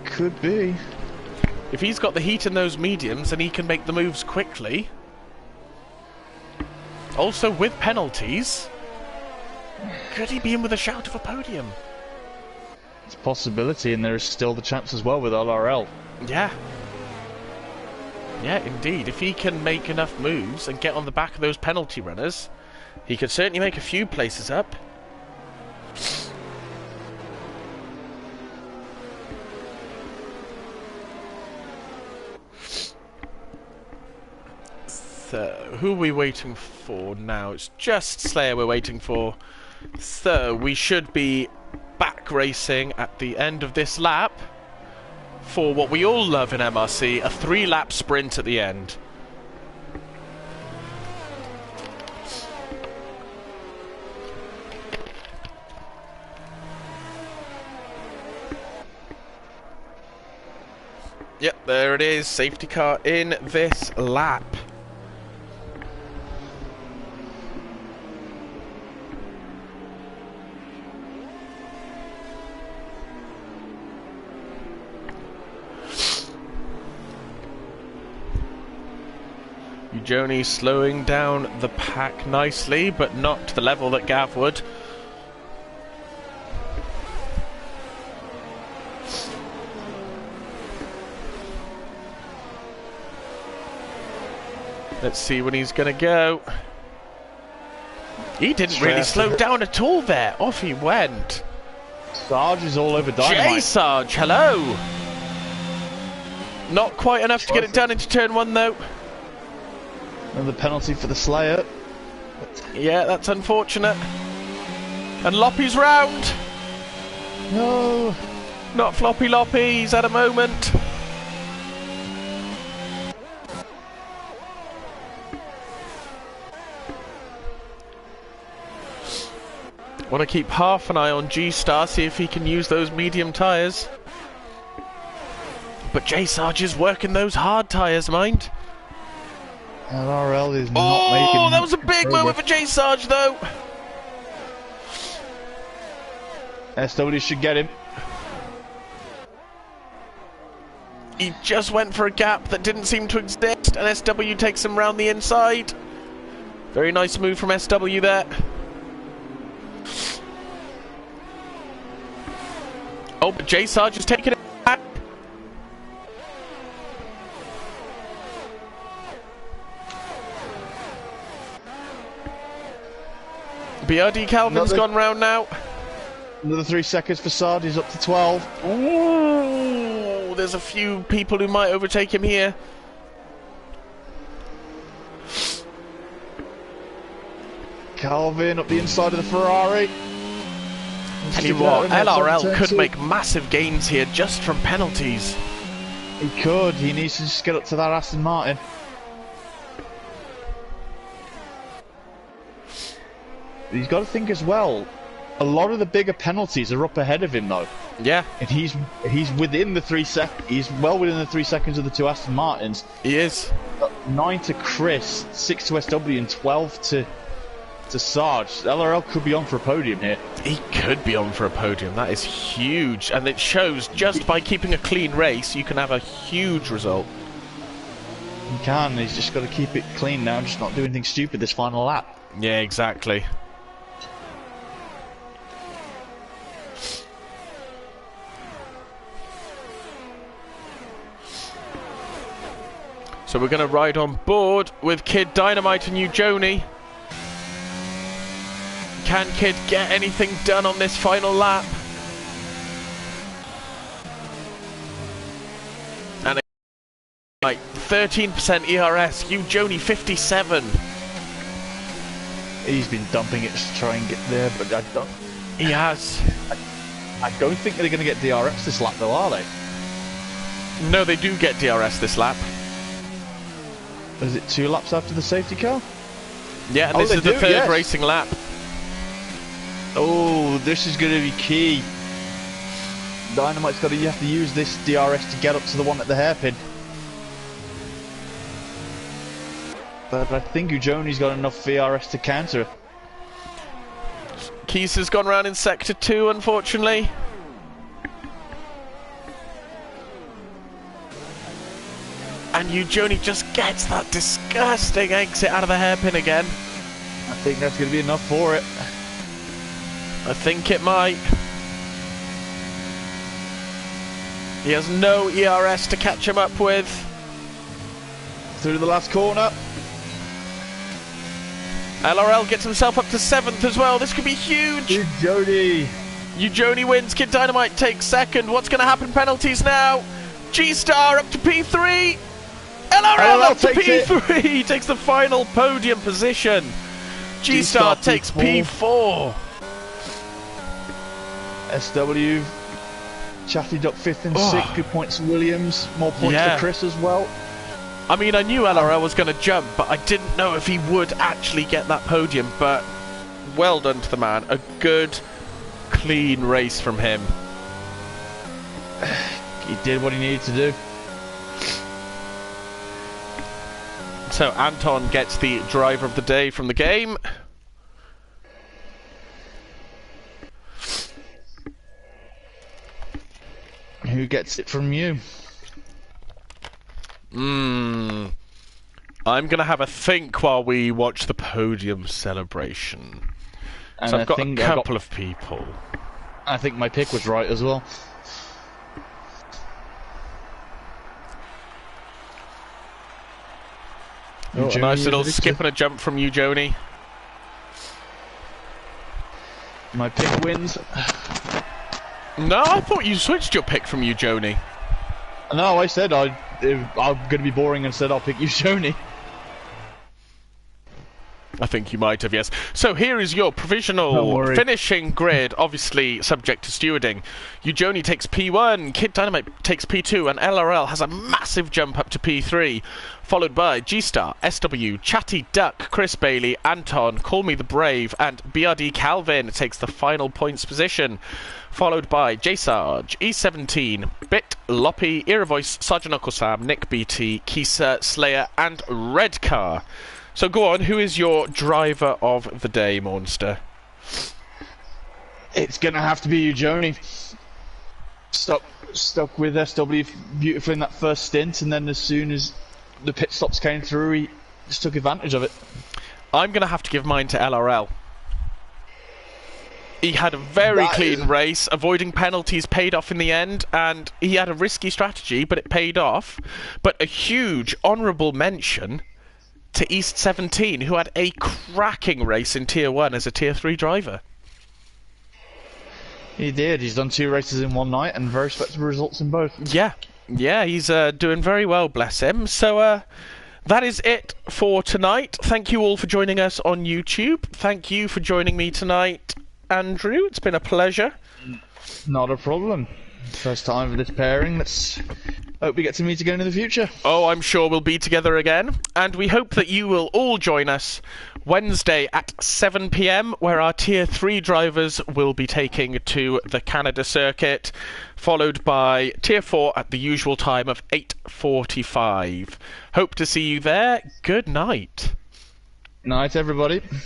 Could be. If he's got the heat in those mediums and he can make the moves quickly. Also with penalties. Could he be in with a shout of a podium? It's a possibility, and there is still the chance as well with LRL. Yeah. Yeah, indeed. If he can make enough moves and get on the back of those penalty runners, he could certainly make a few places up. So, who are we waiting for now? It's just Slayer we're waiting for. So, we should be back racing at the end of this lap for what we all love in MRC, a 3-lap sprint at the end. Yep, there it is. Safety car in this lap. Joni slowing down the pack nicely, but not to the level that Gav would. Let's see when he's going to go. He didn't really slow down at all there. Off he went. Sarge is all over Dynamite. J Sarge, hello. Not quite enough to get it down into turn 1 though. Another penalty for the Slayer. Yeah, that's unfortunate. And Loppy's round. No. Not Floppy Loppy, he's had a moment. Want to keep half an eye on G-Star, see if he can use those medium tyres. But J-Sarge is working those hard tyres, mind. LRL is not making... Oh, that was a big moment for J-Sarge, though. SW should get him. He just went for a gap that didn't seem to exist, and SW takes him round the inside. Very nice move from SW there. Oh, but J-Sarge is taking it back. BRD Calvin's gone round now. Another 3 seconds for Sarge, he's up to 12. Ooh, there's a few people who might overtake him here. Calvin up the inside of the Ferrari. Tell you what, LRL could make massive gains here just from penalties. He could, he needs to just get up to that Aston Martin. He's got to think as well, a lot of the bigger penalties are up ahead of him though. Yeah. And he's within the 3 seconds, he's well within the 3 seconds of the 2 Aston Martins. He is. 9 to Chris, 6 to SW and 12 to Sarge. LRL could be on for a podium here. He could be on for a podium, that is huge. And it shows just by keeping a clean race, you can have a huge result. He can, he's just got to keep it clean now, just not do anything stupid this final lap. Yeah, exactly. So we're going to ride on board with Kid Dynamite and Joni. Can Kid get anything done on this final lap? And Right, 13% ERS. You Joni 57. He's been dumping it to try and get there, but He has. I don't think they're going to get DRS this lap, though, are they? No, they do get DRS this lap. Is it 2 laps after the safety car? Yeah, and this is the third racing lap. Oh, this is going to be key. Dynamite's got to. You have to use this DRS to get up to the one at the hairpin. But I think Ujoni's got enough VRS to counter it. Keys has gone round in sector 2, unfortunately. And Ujoni just gets that disgusting exit out of the hairpin again. I think that's going to be enough for it. I think it might. He has no ERS to catch him up with. Through the last corner. LRL gets himself up to 7th as well. This could be huge. Ujoni wins. Kid Dynamite takes 2nd. What's going to happen? Penalties now. G-Star up to P3. LRL up to P3. He takes the final podium position. G-Star takes P4. SW. Chatty Duck 5th and 6th. Good points to Williams. More points for Chris as well. I mean, I knew LRL was going to jump, but I didn't know if he would actually get that podium. But well done to the man. A good, clean race from him. He did what he needed to do. So Anton gets the driver of the day from the game. Who gets it from you? I'm going to have a think while we watch the podium celebration. And so I've got a couple of people. I think my pick was right as well. Oh, a nice little skip and a jump from you, Joni. My pick wins. No, I thought you switched your pick from you, Joni. No, I said I'm going to be boring and said I'll pick you, Joni. I think you might have, yes. So here is your provisional finishing grid, obviously subject to stewarding. Ujoni takes P1, Kid Dynamite takes P2, and LRL has a massive jump up to P3, followed by G-Star, SW, Chatty Duck, Chris Bailey, Anton, Call Me the Brave, and BRD Calvin takes the final points position, followed by J-Sarge, E17, Bit, Loppy, Iravoice, Sergeant Uncle Sam, Nick BT, Kisa, Slayer, and Redcar. So go on, who is your driver of the day, Monster? It's going to have to be Ujoni. Stuck with SW beautifully in that first stint, and then as soon as the pit stops came through, he just took advantage of it. I'm going to have to give mine to LRL. He had a very clean race, avoiding penalties paid off in the end, and he had a risky strategy, but it paid off. But a huge honourable mention to East 17, who had a cracking race in Tier 1 as a Tier 3 driver. He did. He's done 2 races in one night and very respectable results in both. Yeah, he's doing very well, bless him. So that is it for tonight. Thank you all for joining us on YouTube. Thank you for joining me tonight, Andrew. It's been a pleasure. Not a problem. First time for this pairing. Let's hope we get to meet again in the future. Oh, I'm sure we'll be together again. And we hope that you will all join us Wednesday at 7 PM, where our Tier 3 drivers will be taking to the Canada circuit, followed by Tier 4 at the usual time of 8:45. Hope to see you there. Good night. Night, everybody.